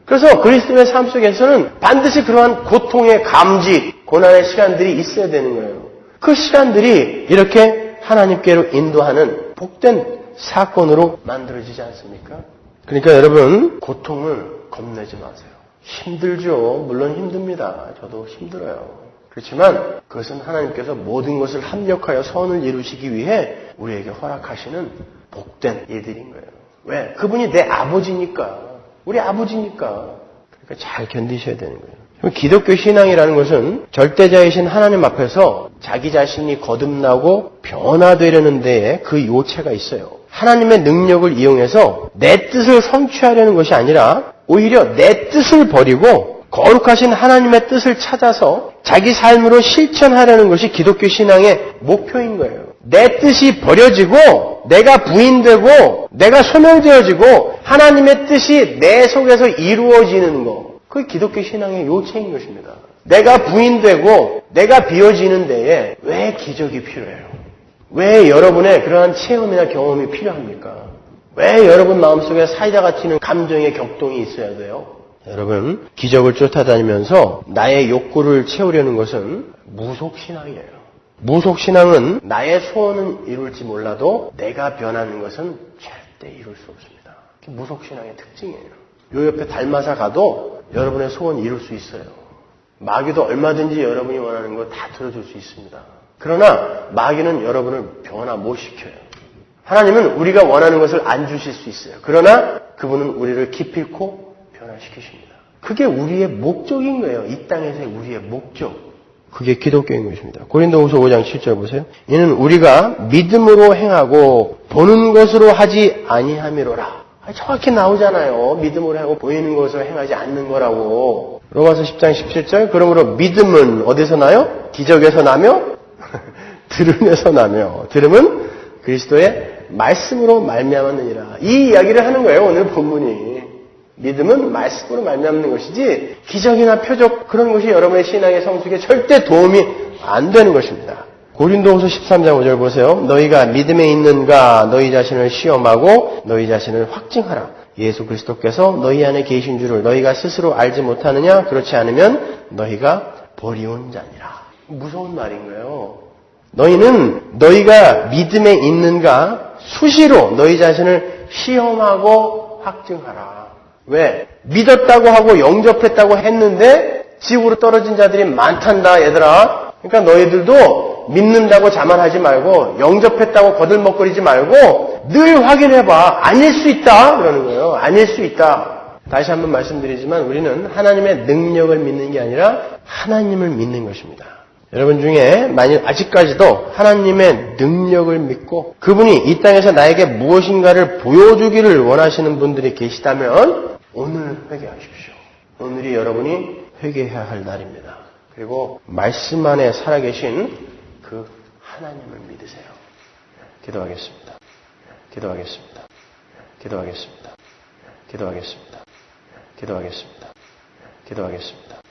그래서 그리스도의 삶 속에서는 반드시 그러한 고통의 감지, 고난의 시간들이 있어야 되는 거예요. 그 시간들이 이렇게 하나님께로 인도하는 복된 사건으로 만들어지지 않습니까? 그러니까 여러분 고통을 겁내지 마세요. 힘들죠. 물론 힘듭니다. 저도 힘들어요. 그렇지만 그것은 하나님께서 모든 것을 합력하여 선을 이루시기 위해 우리에게 허락하시는 복된 일들인 거예요. 왜? 그분이 내 아버지니까. 우리 아버지니까. 그러니까 잘 견디셔야 되는 거예요. 기독교 신앙이라는 것은 절대자이신 하나님 앞에서 자기 자신이 거듭나고 변화되려는 데에 그 요체가 있어요. 하나님의 능력을 이용해서 내 뜻을 성취하려는 것이 아니라 오히려 내 뜻을 버리고 거룩하신 하나님의 뜻을 찾아서 자기 삶으로 실천하려는 것이 기독교 신앙의 목표인 거예요. 내 뜻이 버려지고 내가 부인되고 내가 소멸되어지고 하나님의 뜻이 내 속에서 이루어지는 것. 그게 기독교 신앙의 요체인 것입니다. 내가 부인되고 내가 비워지는 데에 왜 기적이 필요해요? 왜 여러분의 그러한 체험이나 경험이 필요합니까? 왜 여러분 마음속에 사이다가 튀는 감정의 격동이 있어야 돼요? 여러분, 기적을 쫓아다니면서 나의 욕구를 채우려는 것은 무속신앙이에요. 무속신앙은 나의 소원은 이룰지 몰라도 내가 변하는 것은 절대 이룰 수 없습니다. 그게 무속신앙의 특징이에요. 요 옆에 달마사 가도 여러분의 소원 이룰 수 있어요. 마귀도 얼마든지 여러분이 원하는 거 다 들어줄 수 있습니다. 그러나 마귀는 여러분을 변화 못 시켜요. 하나님은 우리가 원하는 것을 안 주실 수 있어요. 그러나 그분은 우리를 기필코 변화시키십니다. 그게 우리의 목적인 거예요. 이 땅에서의 우리의 목적. 그게 기독교인 것입니다. 고린도후서 5장 7절 보세요. 이는 우리가 믿음으로 행하고 보는 것으로 하지 아니함이로라. 정확히 나오잖아요. 믿음으로 하고 보이는 것으로 행하지 않는 거라고. 로마서 10장 17절. 그러므로 믿음은 어디서 나요? 기적에서 나며 들음에서 나며. 들음은 그리스도의 말씀으로 말미암았느니라. 이 이야기를 하는 거예요. 오늘 본문이. 믿음은 말씀으로 말미암는 것이지 기적이나 표적 그런 것이 여러분의 신앙의 성숙에 절대 도움이 안 되는 것입니다. 고린도후서 13장 5절 보세요. 너희가 믿음에 있는가 너희 자신을 시험하고 너희 자신을 확증하라. 예수 그리스도께서 너희 안에 계신 줄을 너희가 스스로 알지 못하느냐? 그렇지 않으면 너희가 버리운 자니라. 무서운 말인 거예요. 너희는 너희가 믿음에 있는가 수시로 너희 자신을 시험하고 확증하라. 왜? 믿었다고 하고 영접했다고 했는데 지옥으로 떨어진 자들이 많단다 얘들아. 그러니까 너희들도 믿는다고 자만하지 말고 영접했다고 거들먹거리지 말고 늘 확인해봐. 아닐 수 있다 그러는 거예요. 아닐 수 있다. 다시 한번 말씀드리지만 우리는 하나님의 능력을 믿는 게 아니라 하나님을 믿는 것입니다. 여러분 중에 만일 아직까지도 하나님의 능력을 믿고 그분이 이 땅에서 나에게 무엇인가를 보여주기를 원하시는 분들이 계시다면 오늘 회개하십시오. 오늘이 여러분이 회개해야 할 날입니다. 그리고 말씀 안에 살아계신 그 하나님을 믿으세요. 기도하겠습니다. 기도하겠습니다. 기도하겠습니다. 기도하겠습니다. 기도하겠습니다. 기도하겠습니다.